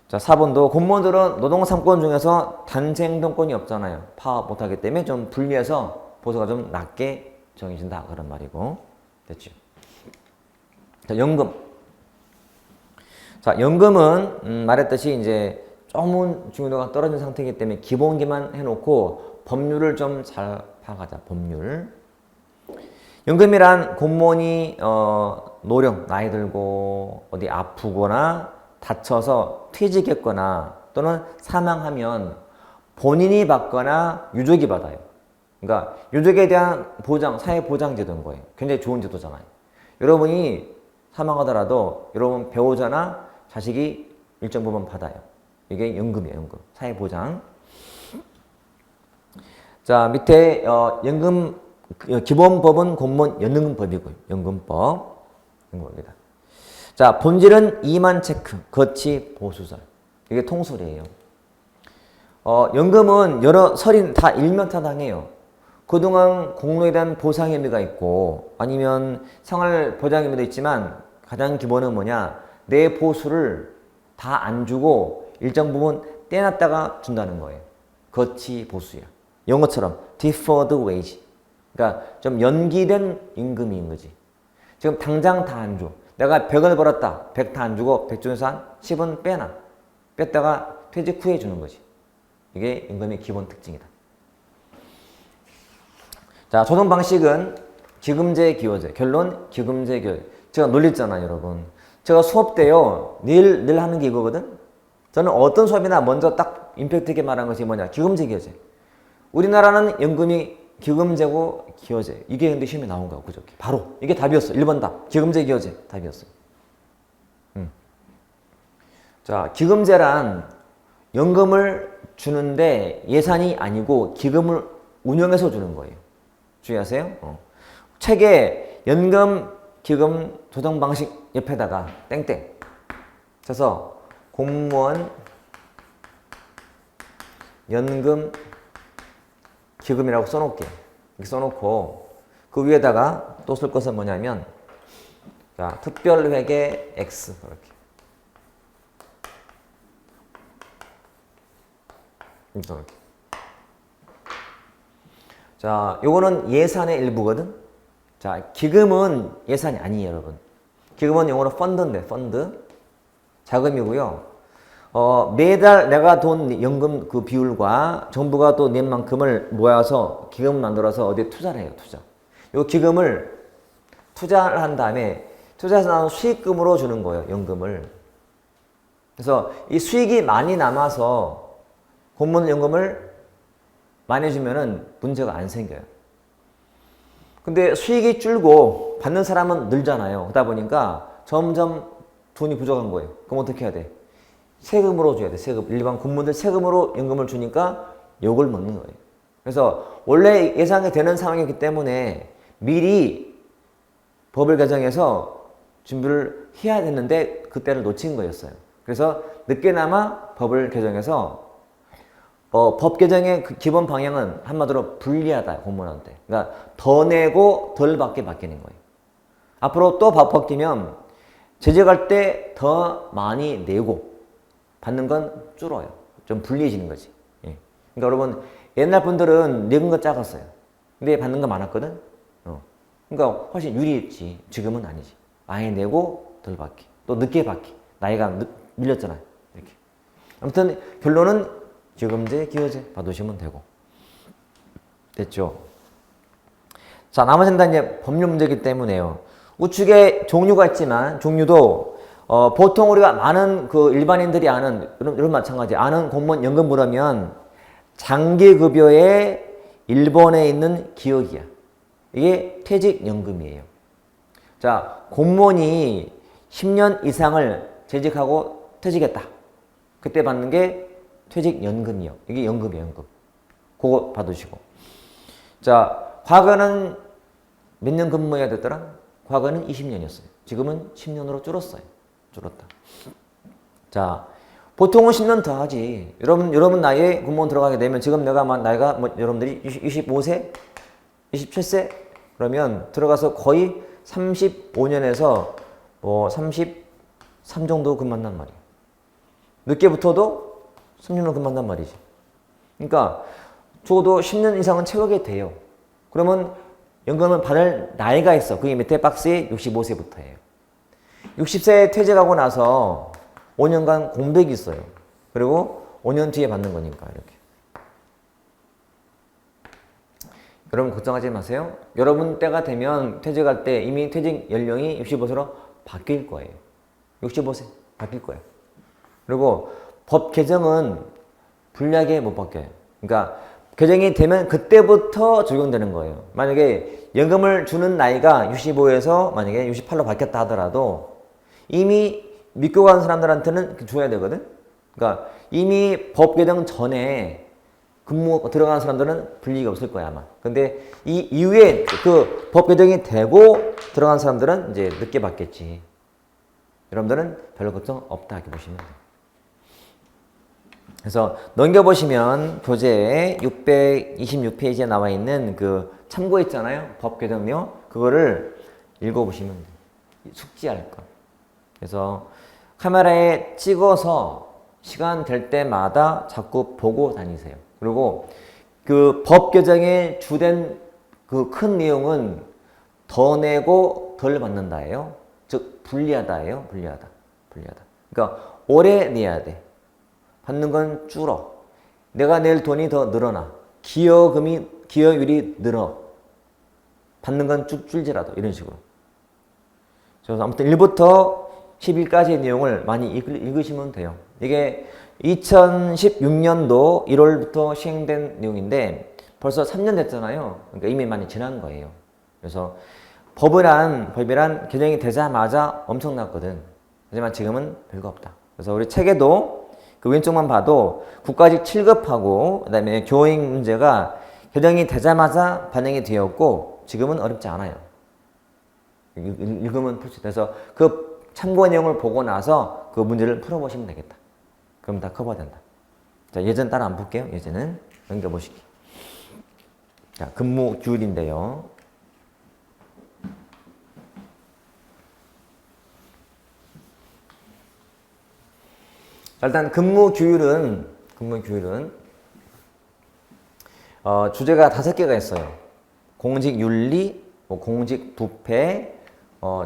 자, 4번도 공무원들은 노동 3권 중에서 단체 행동권이 없잖아요. 파업 못하기 때문에 좀 불리해서 보수가 좀 낮게 정해진다. 그런 말이고. 됐죠. 자, 연금. 자, 연금은 말했듯이 이제 조금은 중요도가 떨어진 상태이기 때문에 기본기만 해놓고 법률을 좀 잘 파악하자. 법률. 연금이란 공무원이 노령, 나이 들고 어디 아프거나 다쳐서 퇴직했거나 또는 사망하면 본인이 받거나 유족이 받아요. 그러니까 유족에 대한 보장, 사회보장제도인 거예요. 굉장히 좋은 제도잖아요. 여러분이 사망하더라도 여러분 배우자나 자식이 일정 부분 받아요. 이게 연금이에요. 연금. 사회보장. 자, 밑에 연금 기본법은 공무원 연금법이고요. 연금법. 연금법입니다. 자, 본질은 이만 체크, 거치 보수설. 이게 통설이에요. 연금은 여러 설이 다 일면타당해요. 그동안 공로에 대한 보상 의미가 있고 아니면 생활 보장 의미도 있지만 가장 기본은 뭐냐? 내 보수를 다 안 주고 일정 부분 떼놨다가 준다는 거예요. 거치 보수야. 영어처럼 deferred wage. 그러니까 좀 연기된 임금인 거지. 지금 당장 다 안 줘. 내가 100을 벌었다. 100 다 안 주고 100 중에서 한 10은 빼놔. 뺐다가 퇴직 후에 주는 거지. 이게 임금의 기본 특징이다. 자, 조정 방식은 기금제, 기여제. 결론, 기금제, 기여제. 제가 놀렸잖아요, 여러분. 제가 수업 때요, 늘 하는 게 이거거든? 저는 어떤 수업이나 먼저 딱 임팩트 있게 말한 것이 뭐냐? 기금제, 기여제. 우리나라는 연금이 기금제고 기여제. 이게 근데 시험에 나온 거야, 그저께. 바로. 이게 답이었어. 1번 답. 기금제, 기여제. 답이었어. 자, 기금제란 연금을 주는데 예산이 아니고 기금을 운영해서 주는 거예요. 주의하세요. 책에 연금, 기금, 조정 방식 옆에다가 땡땡 쳐서 공무원, 연금, 기금이라고 써놓을게. 이렇게 써놓고 그 위에다가 또 쓸 것은 뭐냐면 자, 특별회계 X 이렇게. 자, 요거는 예산의 일부거든. 자, 기금은 예산이 아니에요, 여러분. 기금은 영어로 펀드인데, 펀드. 자금이고요. 매달 내가 돈 연금 그 비율과 정부가 또 낸 만큼을 모아서 기금을 만들어서 어디에 투자를 해요, 투자. 요 기금을 투자를 한 다음에 투자해서 나온 수익금으로 주는 거예요, 연금을. 그래서 이 수익이 많이 남아서 공무원 연금을 많이 주면은 문제가 안 생겨요. 근데 수익이 줄고 받는 사람은 늘잖아요. 그러다 보니까 점점 돈이 부족한 거예요. 그럼 어떻게 해야 돼? 세금으로 줘야 돼. 세금. 일반 공무원들 세금으로 연금을 주니까 욕을 먹는 거예요. 그래서 원래 예상이 되는 상황이기 때문에 미리 법을 개정해서 준비를 해야 됐는데 그때를 놓친 거였어요. 그래서 늦게나마 법을 개정해서 법 개정의 그 기본 방향은 한마디로 불리하다, 공무원한테. 그러니까 더 내고 덜 받게 바뀌는 거예요. 앞으로 또 법 바뀌면 재직할 때 더 많이 내고 받는 건 줄어요. 좀 불리해지는 거지. 예. 그러니까 여러분, 옛날 분들은 내는 거 작았어요. 근데 받는 거 많았거든. 그러니까 훨씬 유리했지. 지금은 아니지. 많이 내고 덜 받기. 또 늦게 받기. 나이가 밀렸잖아요. 이렇게. 아무튼 결론은 지금제, 기여제 받으시면 되고. 됐죠? 자, 나머지는 다 이제 법률 문제이기 때문에요. 우측에 종류가 있지만, 종류도, 보통 우리가 많은 그 일반인들이 아는, 이런 마찬가지, 아는 공무원 연금부라면, 장기급여에 일본에 있는 기여기야. 이게 퇴직연금이에요. 자, 공무원이 10년 이상을 재직하고 퇴직했다. 그때 받는 게 퇴직연금이요. 이게 연금이에요, 연금. 그거 받으시고. 자, 과거는 몇 년 근무해야 됐더라? 과거는 20년이었어요. 지금은 10년으로 줄었어요. 줄었다. 자, 보통은 10년 더 하지. 여러분 나이에 공무원 들어가게 되면 지금 나이가 여러분들이 25세? 27세? 그러면 들어가서 거의 35년에서 33 정도 근무한단 말이에요. 늦게 붙어도 3년을 근무한단 말이지. 그러니까 적어도 10년 이상은 채우게 돼요. 그러면 연금을 받을 나이가 있어. 그게 밑에 박스에 65세부터예요. 60세에 퇴직하고 나서 5년간 공백이 있어요. 그리고 5년 뒤에 받는 거니까 이렇게. 여러분 걱정하지 마세요. 여러분 때가 되면 퇴직할 때 이미 퇴직 연령이 65세로 바뀔 거예요. 65세 바뀔 거예요. 그리고 법 개정은 불리하게 못 바뀌어요. 그러니까 개정이 되면 그때부터 적용되는 거예요. 만약에 연금을 주는 나이가 65에서 만약에 68로 바뀌었다 하더라도 이미 믿고 간 사람들한테는 줘야 되거든. 그러니까 이미 법 개정 전에 근무 들어간 사람들은 불이익이 없을 거야 아마. 근데 이 이후에 그 법 개정이 되고 들어간 사람들은 이제 늦게 받겠지. 여러분들은 별로 걱정 없다 이렇게 보시면 돼요. 그래서 넘겨보시면 교재에 626페이지에 나와 있는 그 참고 있잖아요. 법 개정료. 그거를 읽어보시면 돼요. 숙지할 거. 그래서 카메라에 찍어서 시간 될 때마다 자꾸 보고 다니세요. 그리고 그 법 개정의 주된 그 큰 내용은 더 내고 덜 받는다예요. 즉 불리하다예요. 불리하다. 그러니까 오래 내야 돼. 받는 건 줄어. 내가 낼 돈이 더 늘어나. 기여율이 늘어. 받는 건 쭉 줄지라도 이런 식으로. 그래서 아무튼 1부터 11까지의 내용을 많이 읽으시면 돼요. 이게 2016년도 1월부터 시행된 내용인데 벌써 3년 됐잖아요. 그러니까 이미 많이 지난 거예요. 그래서 법이란 개정이 되자마자 엄청났거든. 하지만 지금은 별거 없다. 그래서 우리 책에도 그 왼쪽만 봐도 국가직 7급하고 그다음에 교육 문제가 개정이 되자마자 반영이 되었고 지금은 어렵지 않아요. 읽으면 풀 수 있다. 그래서 그 참고 내용을 보고 나서 그 문제를 풀어보시면 되겠다. 그럼 다 커버된다. 자, 예전 따라 안 볼게요. 예전은 넘겨보시기. 자, 근무 규율인데요. 자, 일단 근무 규율은 주제가 5개가 있어요. 공직 윤리, 공직 부패,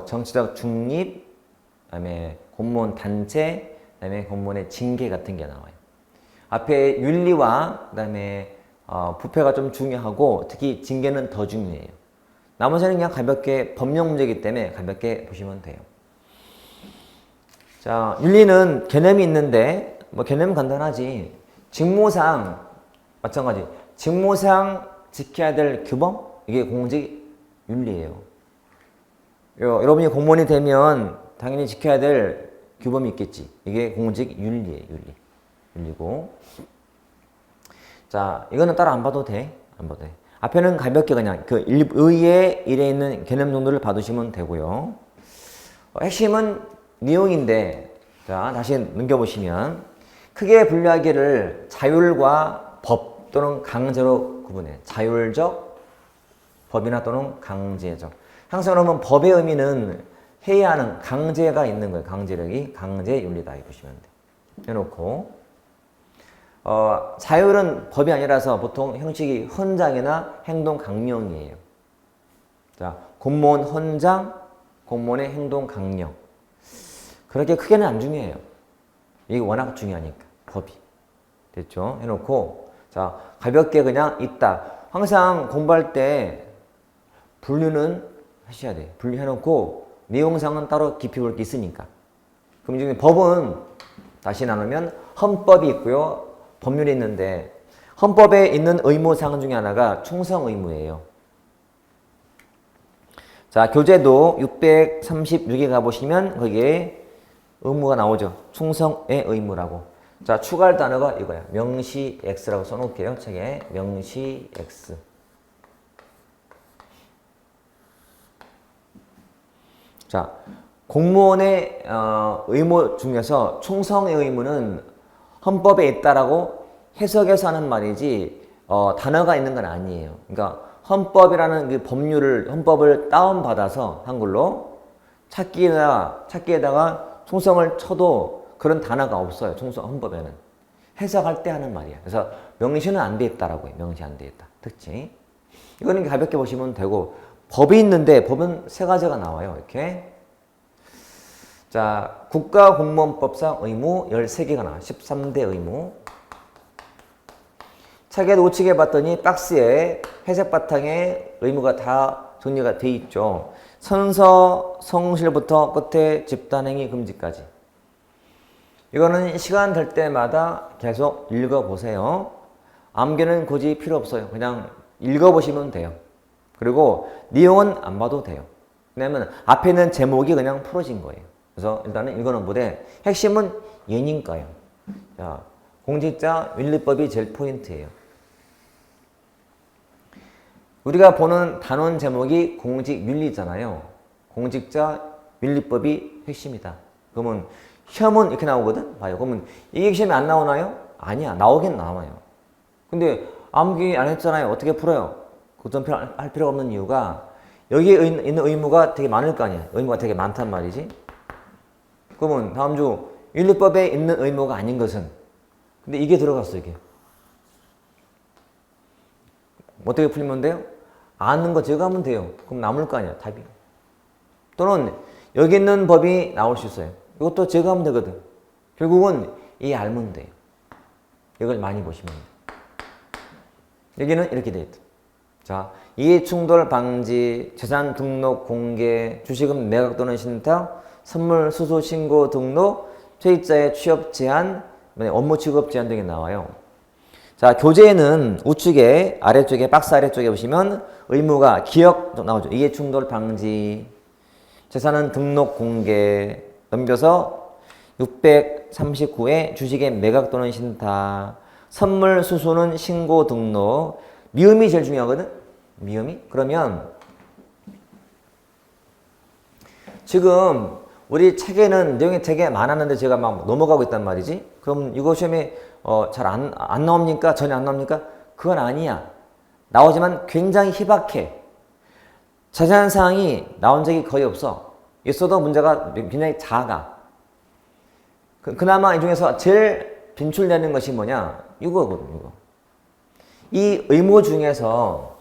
정치적 중립, 그다음에 공무원 단체, 그다음에 공무원의 징계 같은 게 나와요. 앞에 윤리와 그다음에 부패가 좀 중요하고 특히 징계는 더 중요해요. 나머지는 그냥 가볍게 법령 문제이기 때문에 가볍게 보시면 돼요. 자, 윤리는 개념이 있는데 개념은 간단하지. 직무상 마찬가지. 직무상 지켜야 될 규범 이게 공직 윤리예요. 여러분이 공무원이 되면 당연히 지켜야 될 규범이 있겠지. 이게 공직 윤리예요. 윤리고. 자, 이거는 따로 안 봐도 돼. 앞에는 가볍게 그냥 그 의의 일에 있는 개념 정도를 봐두시면 되고요. 핵심은 내용인데, 자, 다시 넘겨보시면 크게 분류하기를 자율과 법 또는 강제로 구분해. 자율적 법이나 또는 강제적. 항상 그러면 법의 의미는 해야 하는 강제가 있는 거예요. 강제력이 강제윤리다 이 보시면 돼. 해놓고 자율은 법이 아니라서 보통 형식이 헌장이나 행동 강령이에요. 자, 공무원 헌장, 공무원의 행동 강령. 그렇게 크게는 안 중요해요. 이게 워낙 중요하니까 법이. 됐죠? 해놓고 자, 가볍게 그냥 있다. 항상 공부할 때 분류는 하셔야 돼. 분류해놓고 내용상은 따로 깊이 볼 게 있으니까. 그럼 이제 법은 다시 나누면 헌법이 있고요. 법률이 있는데 헌법에 있는 의무사항 중에 하나가 충성 의무예요. 자, 교재도 636에 가보시면 거기에 의무가 나오죠. 충성의 의무라고. 자, 추가할 단어가 이거야. 명시 X라고 써놓을게요. 책에 명시 X. 자, 공무원의 의무 중에서 충성의 의무는 헌법에 있다라고 해석해서 하는 말이지 단어가 있는 건 아니에요. 그러니까 헌법이라는 그 헌법을 다운받아서 한글로 찾기에다가 충성을 쳐도 그런 단어가 없어요. 헌법에는. 해석할 때 하는 말이야. 그래서 명시는 안 돼 있다라고 해요. 명시 안 돼 있다. 특징. 이거는 가볍게 보시면 되고 법이 있는데 법은 세 가지가 나와요. 이렇게. 자, 국가공무원법상 의무 13개가 나와요. 13대 의무. 책에 우측에 봤더니 박스에 회색 바탕에 의무가 다 정리가 돼 있죠. 선서, 성실부터 끝에 집단행위 금지까지. 이거는 시간 될 때마다 계속 읽어보세요. 암기는 굳이 필요 없어요. 그냥 읽어보시면 돼요. 그리고 내용은 안 봐도 돼요. 왜냐면 앞에 있는 제목이 그냥 풀어진 거예요. 그래서 일단은 읽어놓은 보되 핵심은 예니까요. 자, 공직자 윤리법이 제일 포인트예요. 우리가 보는 단원 제목이 공직윤리잖아요. 공직자 윤리법이 핵심이다. 그러면 시험은 이렇게 나오거든? 봐요. 그러면 이게 시험에 안 나오나요? 아니야. 나오긴 나와요. 근데 암기 안 했잖아요. 어떻게 풀어요? 그것도 할 필요가 없는 이유가 여기에 있는 의무가 되게 많을 거 아니야. 의무가 되게 많단 말이지. 그러면 다음 주 윤리법에 있는 의무가 아닌 것은 근데 이게 들어갔어 이게. 어떻게 풀리면 돼요? 아는 거 제거하면 돼요. 그럼 남을 거 아니야 답이. 또는 여기 있는 법이 나올 수 있어요. 이것도 제거하면 되거든. 결국은 이 알면 돼요. 이걸 많이 보시면 돼요. 여기는 이렇게 돼 있다. 자, 이해충돌 방지, 재산 등록 공개, 주식은 매각 또는 신탁, 선물 수수 신고 등록, 퇴직자의 취업 제한, 업무 취급 제한 등이 나와요. 자, 교재에는 우측에 아래쪽에 박스 아래쪽에 보시면 의무가 기억 나오죠. 이해충돌 방지, 재산은 등록 공개, 넘겨서 639에 주식의 매각 또는 신탁, 선물 수수는 신고 등록, 미음이 제일 중요하거든. 미음이? 그러면 지금 우리 책에는 내용이 되게 많았는데 제가 막 넘어가고 있단 말이지. 그럼 이거 시험에 잘 안 나옵니까? 전혀 안 나옵니까? 그건 아니야. 나오지만 굉장히 희박해. 자세한 사항이 나온 적이 거의 없어. 있어도 문제가 굉장히 작아. 그나마 이 중에서 제일 빈출되는 것이 뭐냐? 이거거든, 이거. 이 의무 중에서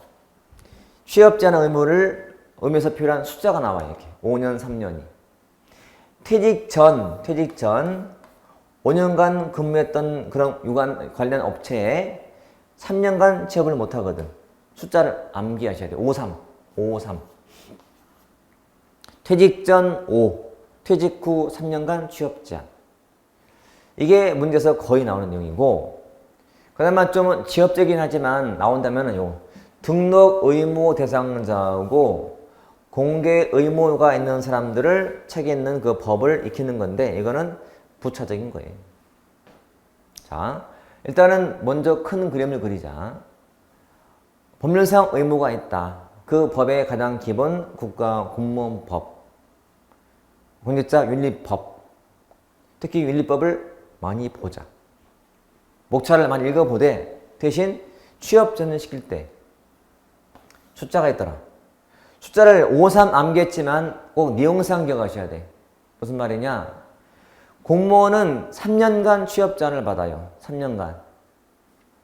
취업 제한 의무에서 필요한 숫자가 나와요. 이렇게 5년, 3년이. 퇴직 전 5년간 근무했던 그런 유관 관련 업체에 3년간 취업을 못 하거든. 숫자를 암기하셔야 돼요. 53. 퇴직 전 5, 퇴직 후 3년간 취업 제한. 이게 문제에서 거의 나오는 내용이고, 그나마 좀 지엽적이긴 하지만 나온다면은 요 등록 의무 대상자고 공개 의무가 있는 사람들을 책에 있는 그 법을 익히는 건데 이거는 부차적인 거예요. 자, 일단은 먼저 큰 그림을 그리자. 법률상 의무가 있다. 그 법의 가장 기본 국가공무원법, 공직자 윤리법, 특히 윤리법을 많이 보자. 목차를 많이 읽어보되 대신 취업 전환시킬 때 숫자가 있더라. 숫자를 53 암기했지만 꼭 내용상 기억하셔야 돼. 무슨 말이냐? 공무원은 3년간 취업 제한을 받아요. 3년간.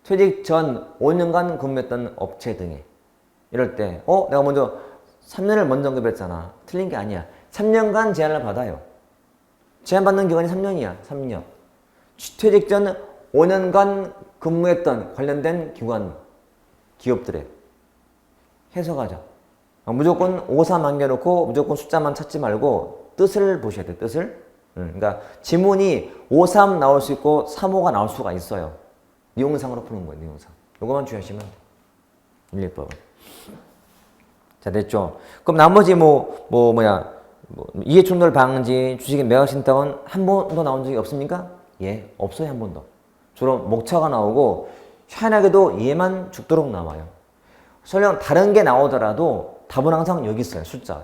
퇴직 전 5년간 근무했던 업체 등에. 이럴 때 내가 먼저 3년을 먼저 언급했잖아. 틀린 게 아니야. 3년간 제한을 받아요. 제한받는 기간이 3년이야. 3년. 퇴직 전 5년간 근무했던 관련된 기관, 기업들에 해석하자. 무조건 53 안겨놓고 무조건 숫자만 찾지 말고 뜻을 보셔야 돼. 뜻을. 그러니까 지문이 53 나올 수 있고 35가 나올 수가 있어요. 내용상으로 푸는 거예요. 내용상. 이거만 주의하시면 돼. 윤리법은. 자, 됐죠? 그럼 나머지 이해충돌 방지, 주식의 매각 신탁은 한 번도 나온 적이 없습니까? 예, 없어요. 한 번도. 주로 목차가 나오고 희한하게도 얘만 죽도록 나와요. 설령 다른 게 나오더라도 답은 항상 여기 있어요. 숫자.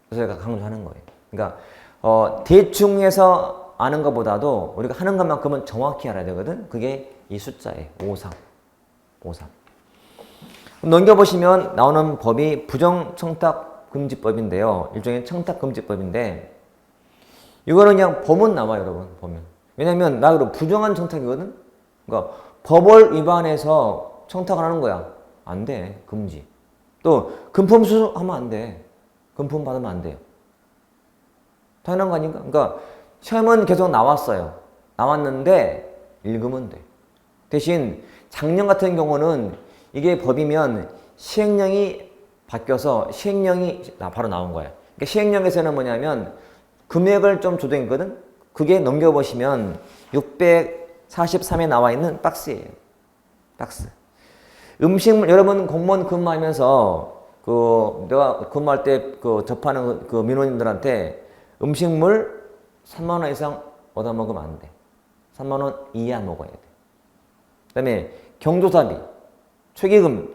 그래서 제가 강조하는 거예요. 그러니까 대충 해서 아는 것보다도 우리가 하는 것만큼은 정확히 알아야 되거든. 그게 이 숫자예요. 53. 넘겨보시면 나오는 법이 부정청탁금지법인데요. 일종의 청탁금지법인데 이거는 그냥 법은 나와요. 여러분 보면. 왜냐면 나 그럼 부정한 청탁이거든. 그러니까 법을 위반해서 청탁을 하는 거야. 안 돼. 금지. 또 금품 수수하면 안 돼. 금품 받으면 안 돼요. 당연한 거 아닌가? 그러니까 시험은 계속 나왔어요. 나왔는데 읽으면 돼. 대신 작년 같은 경우는 이게 법이면 시행령이 바뀌어서 시행령이 바로 나온 거야. 그러니까 시행령에서는 뭐냐면 금액을 좀 조정했거든. 그게 넘겨보시면 643에 나와 있는 박스예요. 박스. 음식물, 여러분 공무원 근무하면서 내가 근무할 때 접하는 그 민원인들한테 음식물 3만 원 이상 얻어 먹으면 안 돼. 3만 원 이하 먹어야 돼. 그 다음에 경조사비, 조기금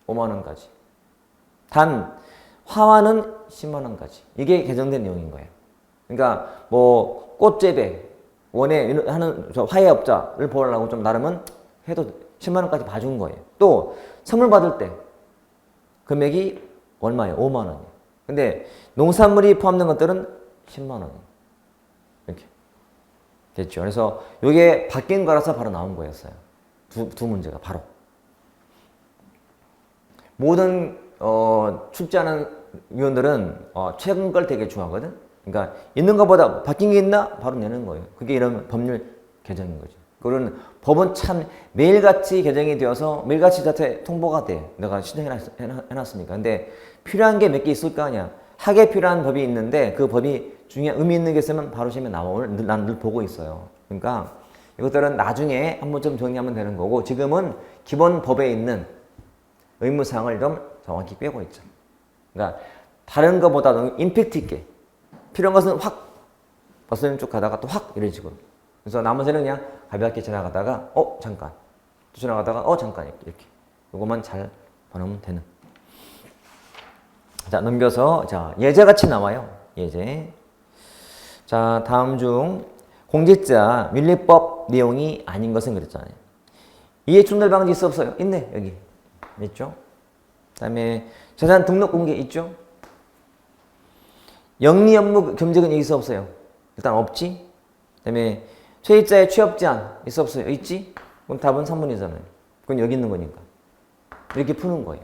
5만 원까지. 단 화환은 10만 원까지. 이게 개정된 내용인 거예요. 그러니까 꽃재배 원에 하는 화해업자를 보호하려고 좀 나름은 해도 10만 원까지 봐준 거예요. 또 선물 받을 때 금액이 얼마예요? 5만 원이에요. 근데 농산물이 포함된 것들은 10만 원이에요. 이렇게 됐죠. 그래서 이게 바뀐 거라서 바로 나온 거였어요. 두 문제가 바로. 모든 출제하는 위원들은 최근 걸 되게 좋아하거든. 그러니까 있는 것보다 바뀐 게 있나? 바로 내는 거예요. 그게 이런 법률 개정인 거죠. 그런 법은 참 매일같이 개정이 되어서 매일같이 자체 통보가 돼. 내가 신청해놨으니까. 근데 필요한 게 몇 개 있을 거 아니야. 학에 필요한 법이 있는데 그 법이 중요한 의미 있는 게 있으면 바로 시험에 나와. 난 늘 보고 있어요. 그러니까 이것들은 나중에 한번 좀 정리하면 되는 거고 지금은 기본 법에 있는 의무사항을 좀 정확히 빼고 있죠. 그러니까 다른 것보다도 임팩트 있게 필요한 것은 확 버스는 쭉 가다가 또 확 이런 식으로. 그래서 나머지는 그냥 가볍게 지나가다가 잠깐 또 지나가다가 잠깐 이렇게 이것만 잘 보내면 되는. 자, 넘겨서 예제같이 나와요. 예제. 자, 다음 중 공직자 윤리법 내용이 아닌 것은 그랬잖아요. 이해충돌 방지 있어 없어요? 있네. 여기 있죠. 그다음에 재산 등록 공개 있죠. 영리 업무 겸직은 있어 없어요? 일단 없지. 그다음에 최입자의 취업 제한 있어 없어요? 있지. 그럼 답은 3번이잖아요. 그건 여기 있는 거니까. 이렇게 푸는 거예요.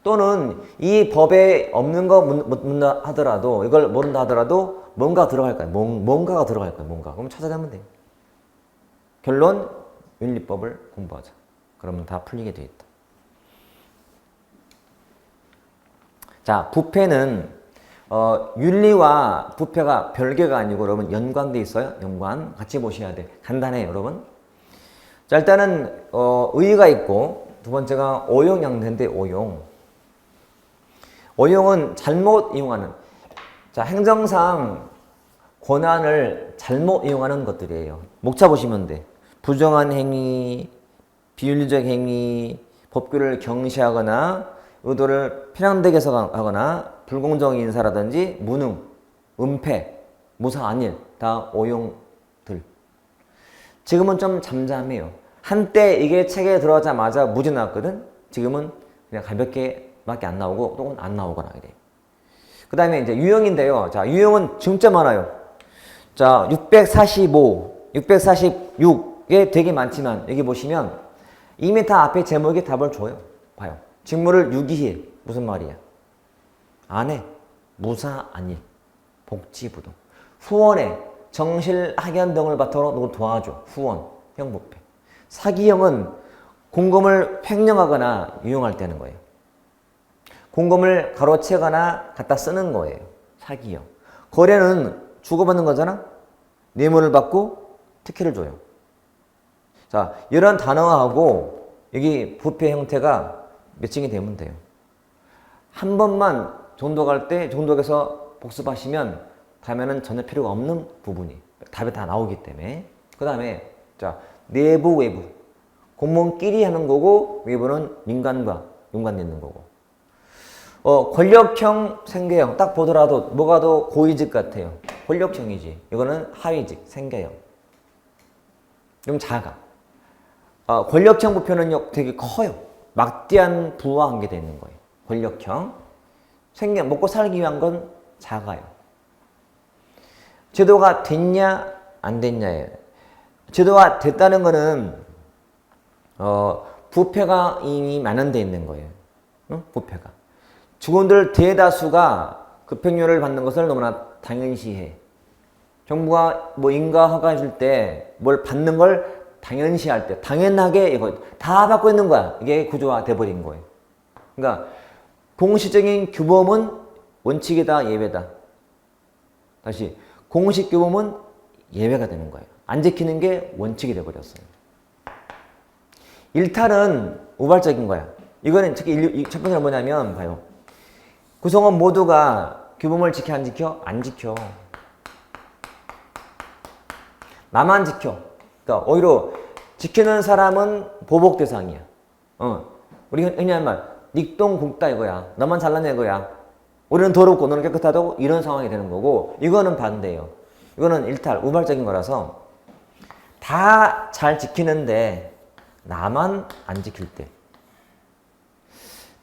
또는 이 법에 없는 거 묻는다 하더라도 이걸 모른다 하더라도 뭔가 들어갈 거예요. 뭔가가 들어갈 거예요. 뭔가. 그럼 찾아내면 돼요. 결론 윤리법을 공부하자. 그러면 다 풀리게 돼 있다. 자, 부패는 윤리와 부패가 별개가 아니고 여러분 연관돼 있어요. 연관 같이 보셔야 돼. 간단해요, 여러분. 자, 일단은 의의가 있고 두 번째가 오용양대인데 오용은 잘못 이용하는. 자, 행정상 권한을 잘못 이용하는 것들이에요. 목차 보시면 돼. 부정한 행위, 비윤리적 행위, 법규를 경시하거나 의도를 편향되게 해석하거나 불공정 인사라든지 무능, 은폐, 무사한 일 다 오용들. 지금은 좀 잠잠해요. 한때 이게 책에 들어가자마자 무지 나왔거든. 지금은 그냥 가볍게 밖에 안 나오고 또는 안 나오거나 이래. 그 다음에 이제 유형인데요. 자, 유형은 진짜 많아요. 자, 645, 646에 되게 많지만 여기 보시면 이미 다 앞에 제목에 답을 줘요. 봐요. 직무를 유기해. 무슨 말이야? 안 해. 무사 안일. 복지부동. 후원해. 정실 학연 등을 바탕으로 누굴 도와줘. 후원. 형부패. 사기형은 공금을 횡령하거나 유용할 때는 거예요. 공금을 가로채거나 갖다 쓰는 거예요. 사기형. 거래는 주고받는 거잖아. 뇌물을 받고 특혜를 줘요. 자, 이런 단어하고 여기 부패 형태가 매칭이 되면 돼요. 한 번만 정도 갈 때 정독에서 복습하시면 다음에는 전혀 필요가 없는 부분이 답이 다 나오기 때문에. 그 다음에 자, 내부 외부 공무원끼리 하는 거고 외부는 민간과 연관되는 거고. 권력형 생계형 딱 보더라도 뭐가 더 고위직 같아요. 권력형이지. 이거는 하위직 생계형. 좀 작아. 권력형 부표는 되게 커요. 막대한 부와 관계되어 있는 거예요. 권력형. 생계 먹고 살기 위한 건 작아요. 제도가 됐냐 안 됐냐예요. 제도가 됐다는 거는 부패가 이미 만연되어 있는 거예요. 응? 부패가. 직원들 대다수가 급행료를 받는 것을 너무나 당연시해. 정부가 뭐 인가 허가해줄 때 뭘 받는 걸 당연시할 때 당연하게 이거 다 받고 있는 거야. 이게 구조화 돼버린 거예요. 그러니까 공식적인 규범은 원칙이다 예외다. 다시 공식 규범은 예외가 되는 거예요. 안 지키는 게 원칙이 돼버렸어요. 일탈은 우발적인 거야. 이거는 특히 첫 번째는 뭐냐면 봐요. 구성원 모두가 규범을 지켜 안 지켜? 안 지켜. 나만 지켜. 그러니까 오히려 지키는 사람은 보복 대상이야. 우리 흔히 하는 말 닉동국다 이거야. 너만 잘났냐 이거야. 우리는 더럽고 너는 깨끗하다고 이런 상황이 되는 거고 이거는 반대예요. 이거는 일탈, 우발적인 거라서 다 잘 지키는데 나만 안 지킬 때.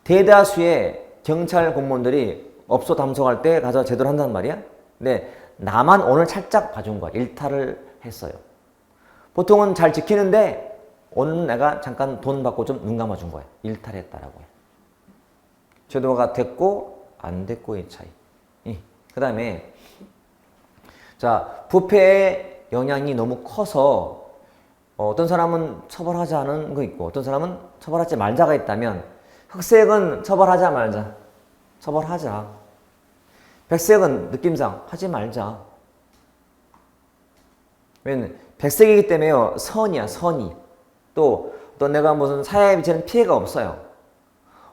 대다수의 경찰 공무원들이 업소 담속할 때 가서 제대로 한단 말이야. 근데 나만 오늘 살짝 봐준 거야. 일탈을 했어요. 보통은 잘 지키는데 오늘 내가 잠깐 돈 받고 좀 눈 감아준 거야. 일탈했다라고 해. 제도가 됐고 안 됐고의 차이. 그 다음에 자, 부패의 영향이 너무 커서 어떤 사람은 처벌하자는 거 있고 어떤 사람은 처벌하지 말자가 있다면 흑색은 처벌하자 말자. 처벌하자. 백색은 느낌상 하지 말자. 왜냐면 백색이기 때문에요. 선이야, 선이. 또 내가 무슨 사회에 미치는 피해가 없어요.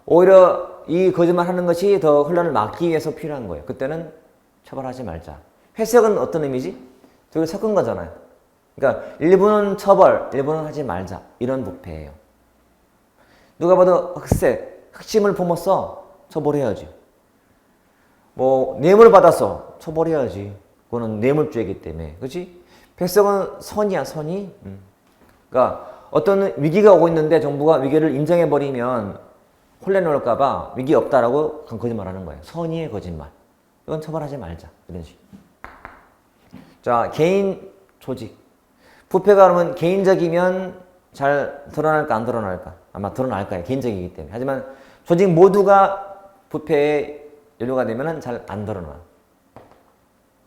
오히려 이 거짓말 하는 것이 더 혼란을 막기 위해서 필요한 거예요. 그때는 처벌하지 말자. 회색은 어떤 의미지? 둘이 섞은 거잖아요. 그러니까 일부는 처벌, 일부는 하지 말자. 이런 부패예요. 누가 봐도 흑색, 흑심을 품었어. 처벌해야지. 뭐 뇌물 받았어. 처벌해야지. 그거는 뇌물죄이기 때문에. 그렇지? 백색은 선이야, 선이. 그러니까 어떤 위기가 오고 있는데 정부가 위기를 인정해버리면 혼란이 올까봐 위기 없다라고 거짓말하는 거예요. 선의의 거짓말. 이건 처벌하지 말자. 이런 식. 자, 개인 조직. 부패가 그러면 개인적이면 잘 드러날까 안 드러날까? 아마 드러날 거예요. 개인적이기 때문에. 하지만 조직 모두가 부패에 연루가 되면 잘 안 드러나.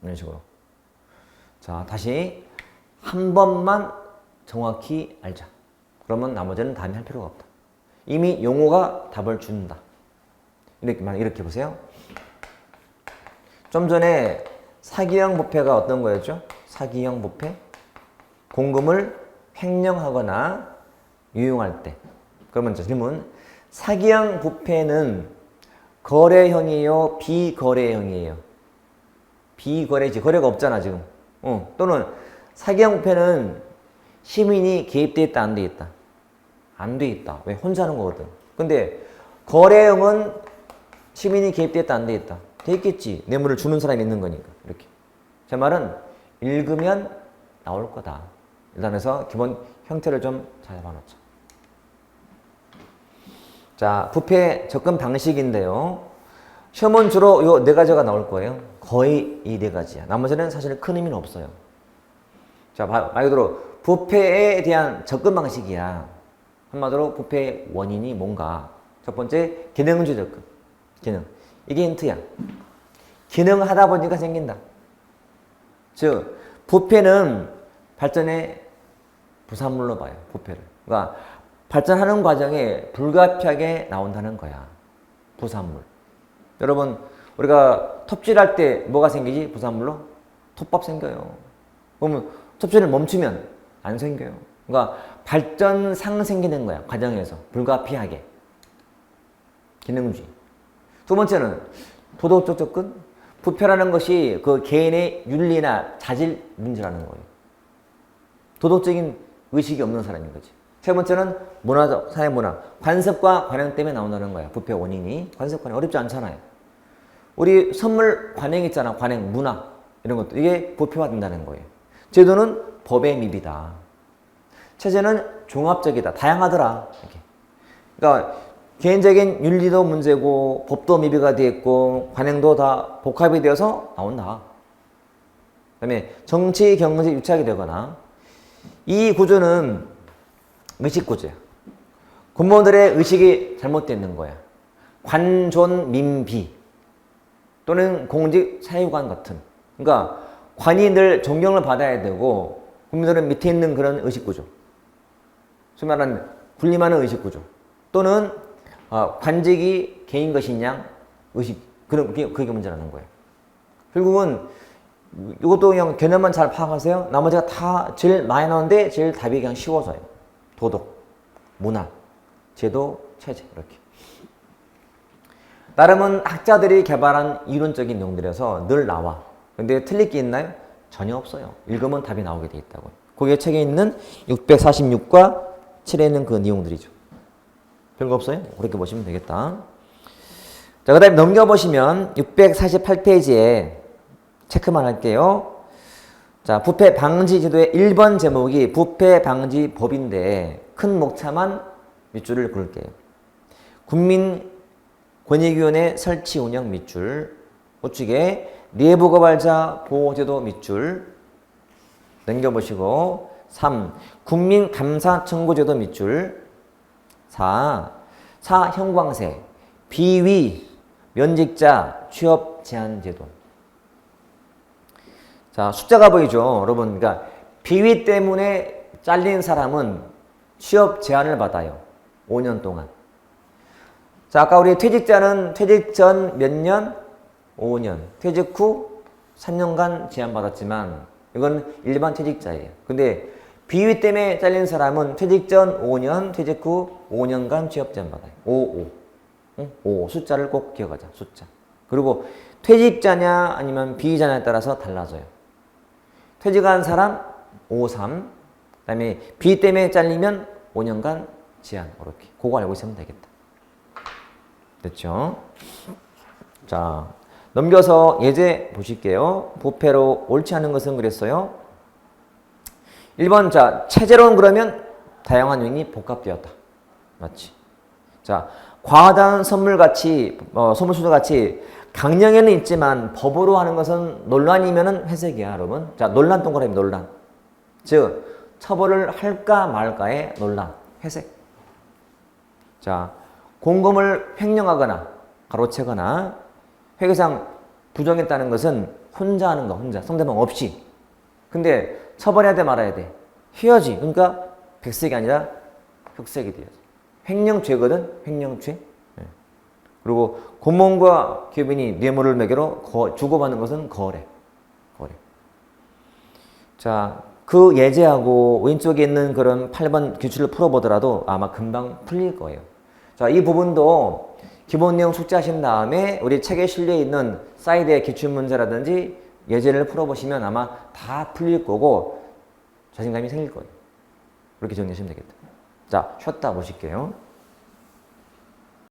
이런 식으로. 자, 다시 한 번만 정확히 알자. 그러면 나머지는 다음에 할 필요가 없다. 이미 용어가 답을 준다. 이렇게 보세요. 좀 전에 사기형 부패가 어떤 거였죠? 사기형 부패? 공금을 횡령하거나 유용할 때. 그러면 질문. 사기형 부패는 거래형이에요? 비거래형이에요? 비거래지. 거래가 없잖아 지금. 또는 사기형 부패는 시민이 개입돼 있다 안 돼 있다? 안 돼 있다. 왜? 혼자 하는 거거든. 근데 거래형은 시민이 개입돼 있다 안 돼 있다? 돼 있겠지. 뇌물을 주는 사람이 있는 거니까. 이렇게. 제 말은 읽으면 나올 거다. 일단에서 기본 형태를 좀 잘 잡아놓자. 자, 부패 접근 방식인데요. 시험은 주로 요 네 가지가 나올 거예요. 거의 이 네 가지야. 나머지는 사실 큰 의미는 없어요. 자, 말 그대로 부패에 대한 접근 방식이야. 한마디로 부패의 원인이 뭔가. 첫 번째, 기능주의 접근. 기능. 이게 힌트야. 기능하다 보니까 생긴다. 즉, 부패는 발전의 부산물로 봐요. 부패를. 그러니까 발전하는 과정에 불가피하게 나온다는 거야. 부산물. 여러분, 우리가 톱질할 때 뭐가 생기지? 부산물로? 톱밥 생겨요. 그러면 톱질을 멈추면 안 생겨요. 그러니까 발전상 생기는 거야. 과정에서. 불가피하게. 기능주의. 두 번째는 도덕적 접근. 부패라는 것이 그 개인의 윤리나 자질 문제라는 거예요. 도덕적인 의식이 없는 사람인 거지. 세 번째는 문화적, 사회문화. 관습과 관행 때문에 나온다는 거야. 부패 원인이. 관습, 관행 어렵지 않잖아요. 우리 선물 관행 있잖아. 관행, 문화 이런 것도 이게 부패화된다는 거예요. 제도는 법의 미비다. 체제는 종합적이다. 다양하더라. 이렇게. 그러니까 개인적인 윤리도 문제고 법도 미비가 되어 있고 관행도 다 복합이 되어서 나온다. 그다음에 정치, 경제 유착이 되거나 이 구조는 의식 구조야. 군부들의 의식이 잘못되어 있는 거야. 관존 민비 또는 공직 사회관 같은. 그러니까 관이 늘 존경을 받아야 되고 국민들은 밑에 있는 그런 의식 구조. 소위 말하는 군림하는 의식 구조. 또는 관직이 개인 것이냐 의식. 그게 문제라는 거예요. 결국은 이것도 그냥 개념만 잘 파악하세요. 나머지가 다 제일 많이 나오는데 제일 답이 그냥 쉬워져요. 도덕, 문화, 제도, 체제 이렇게. 나름은 학자들이 개발한 이론적인 내용들에서 늘 나와. 근데 틀릴 게 있나요? 전혀 없어요. 읽으면 답이 나오게 돼 있다고. 거기에 책에 있는 646과 7에 있는 그 내용들이죠. 별거 없어요? 그렇게 보시면 되겠다. 자, 그 다음에 넘겨보시면 648페이지에 체크만 할게요. 자, 부패 방지 제도의 1번 제목이 부패 방지 법인데 큰 목차만 밑줄을 그을게요. 국민권익위원회 설치 운영 밑줄, 우측에 내부고발자 보호제도 밑줄 넘겨보시고 3. 국민감사청구제도 밑줄 4. 형광색 비위 면직자 취업 제한제도. 자, 숫자가 보이죠, 여러분. 그러니까 비위 때문에 잘린 사람은 취업 제한을 받아요. 5년 동안. 자, 아까 우리 퇴직자는 퇴직 전 몇 년? 5년. 퇴직 후 3년간 제한 받았지만 이건 일반 퇴직자예요. 근데 비위 때문에 잘린 사람은 퇴직 전 5년, 퇴직 후 5년간 취업 제한 받아요. 5. 응? 5. 숫자를 꼭 기억하자. 숫자. 그리고 퇴직자냐 아니면 비위자냐에 따라서 달라져요. 퇴직한 사람 5.3. 그다음에 비위 때문에 잘리면 5년간 제한. 이렇게. 그거 알고 있으면 되겠다. 됐죠? 자, 넘겨서 예제 보실게요. 부패로 옳지 않은 것은 그랬어요. 1번, 자, 체제론 그러면 다양한 요인이 복합되었다. 맞지? 자, 과다한 선물같이, 선물 수수같이 강령에는 있지만 법으로 하는 것은 논란이면은 회색이야, 여러분. 자, 논란 동그라미 논란. 즉, 처벌을 할까 말까의 논란. 회색. 자, 공금을 횡령하거나 가로채거나 회계상 부정했다는 것은 혼자 하는 거, 혼자. 상대방 없이. 근데 처벌해야 돼, 말아야 돼? 해야지. 그러니까 백색이 아니라 흑색이 돼야지. 횡령죄거든, 횡령죄. 네. 그리고 공무원과 기업인이 뇌물을 매개로 주고받는 것은 거래. 자, 그 예제하고 왼쪽에 있는 그런 8번 규칙을 풀어보더라도 아마 금방 풀릴 거예요. 자, 이 부분도 기본 내용 숙지하신 다음에 우리 책에 실려 있는 사이드의 기출문제라든지 예제를 풀어보시면 아마 다 풀릴 거고 자신감이 생길 거예요. 그렇게 정리하시면 되겠다. 자, 쉬었다 보실게요.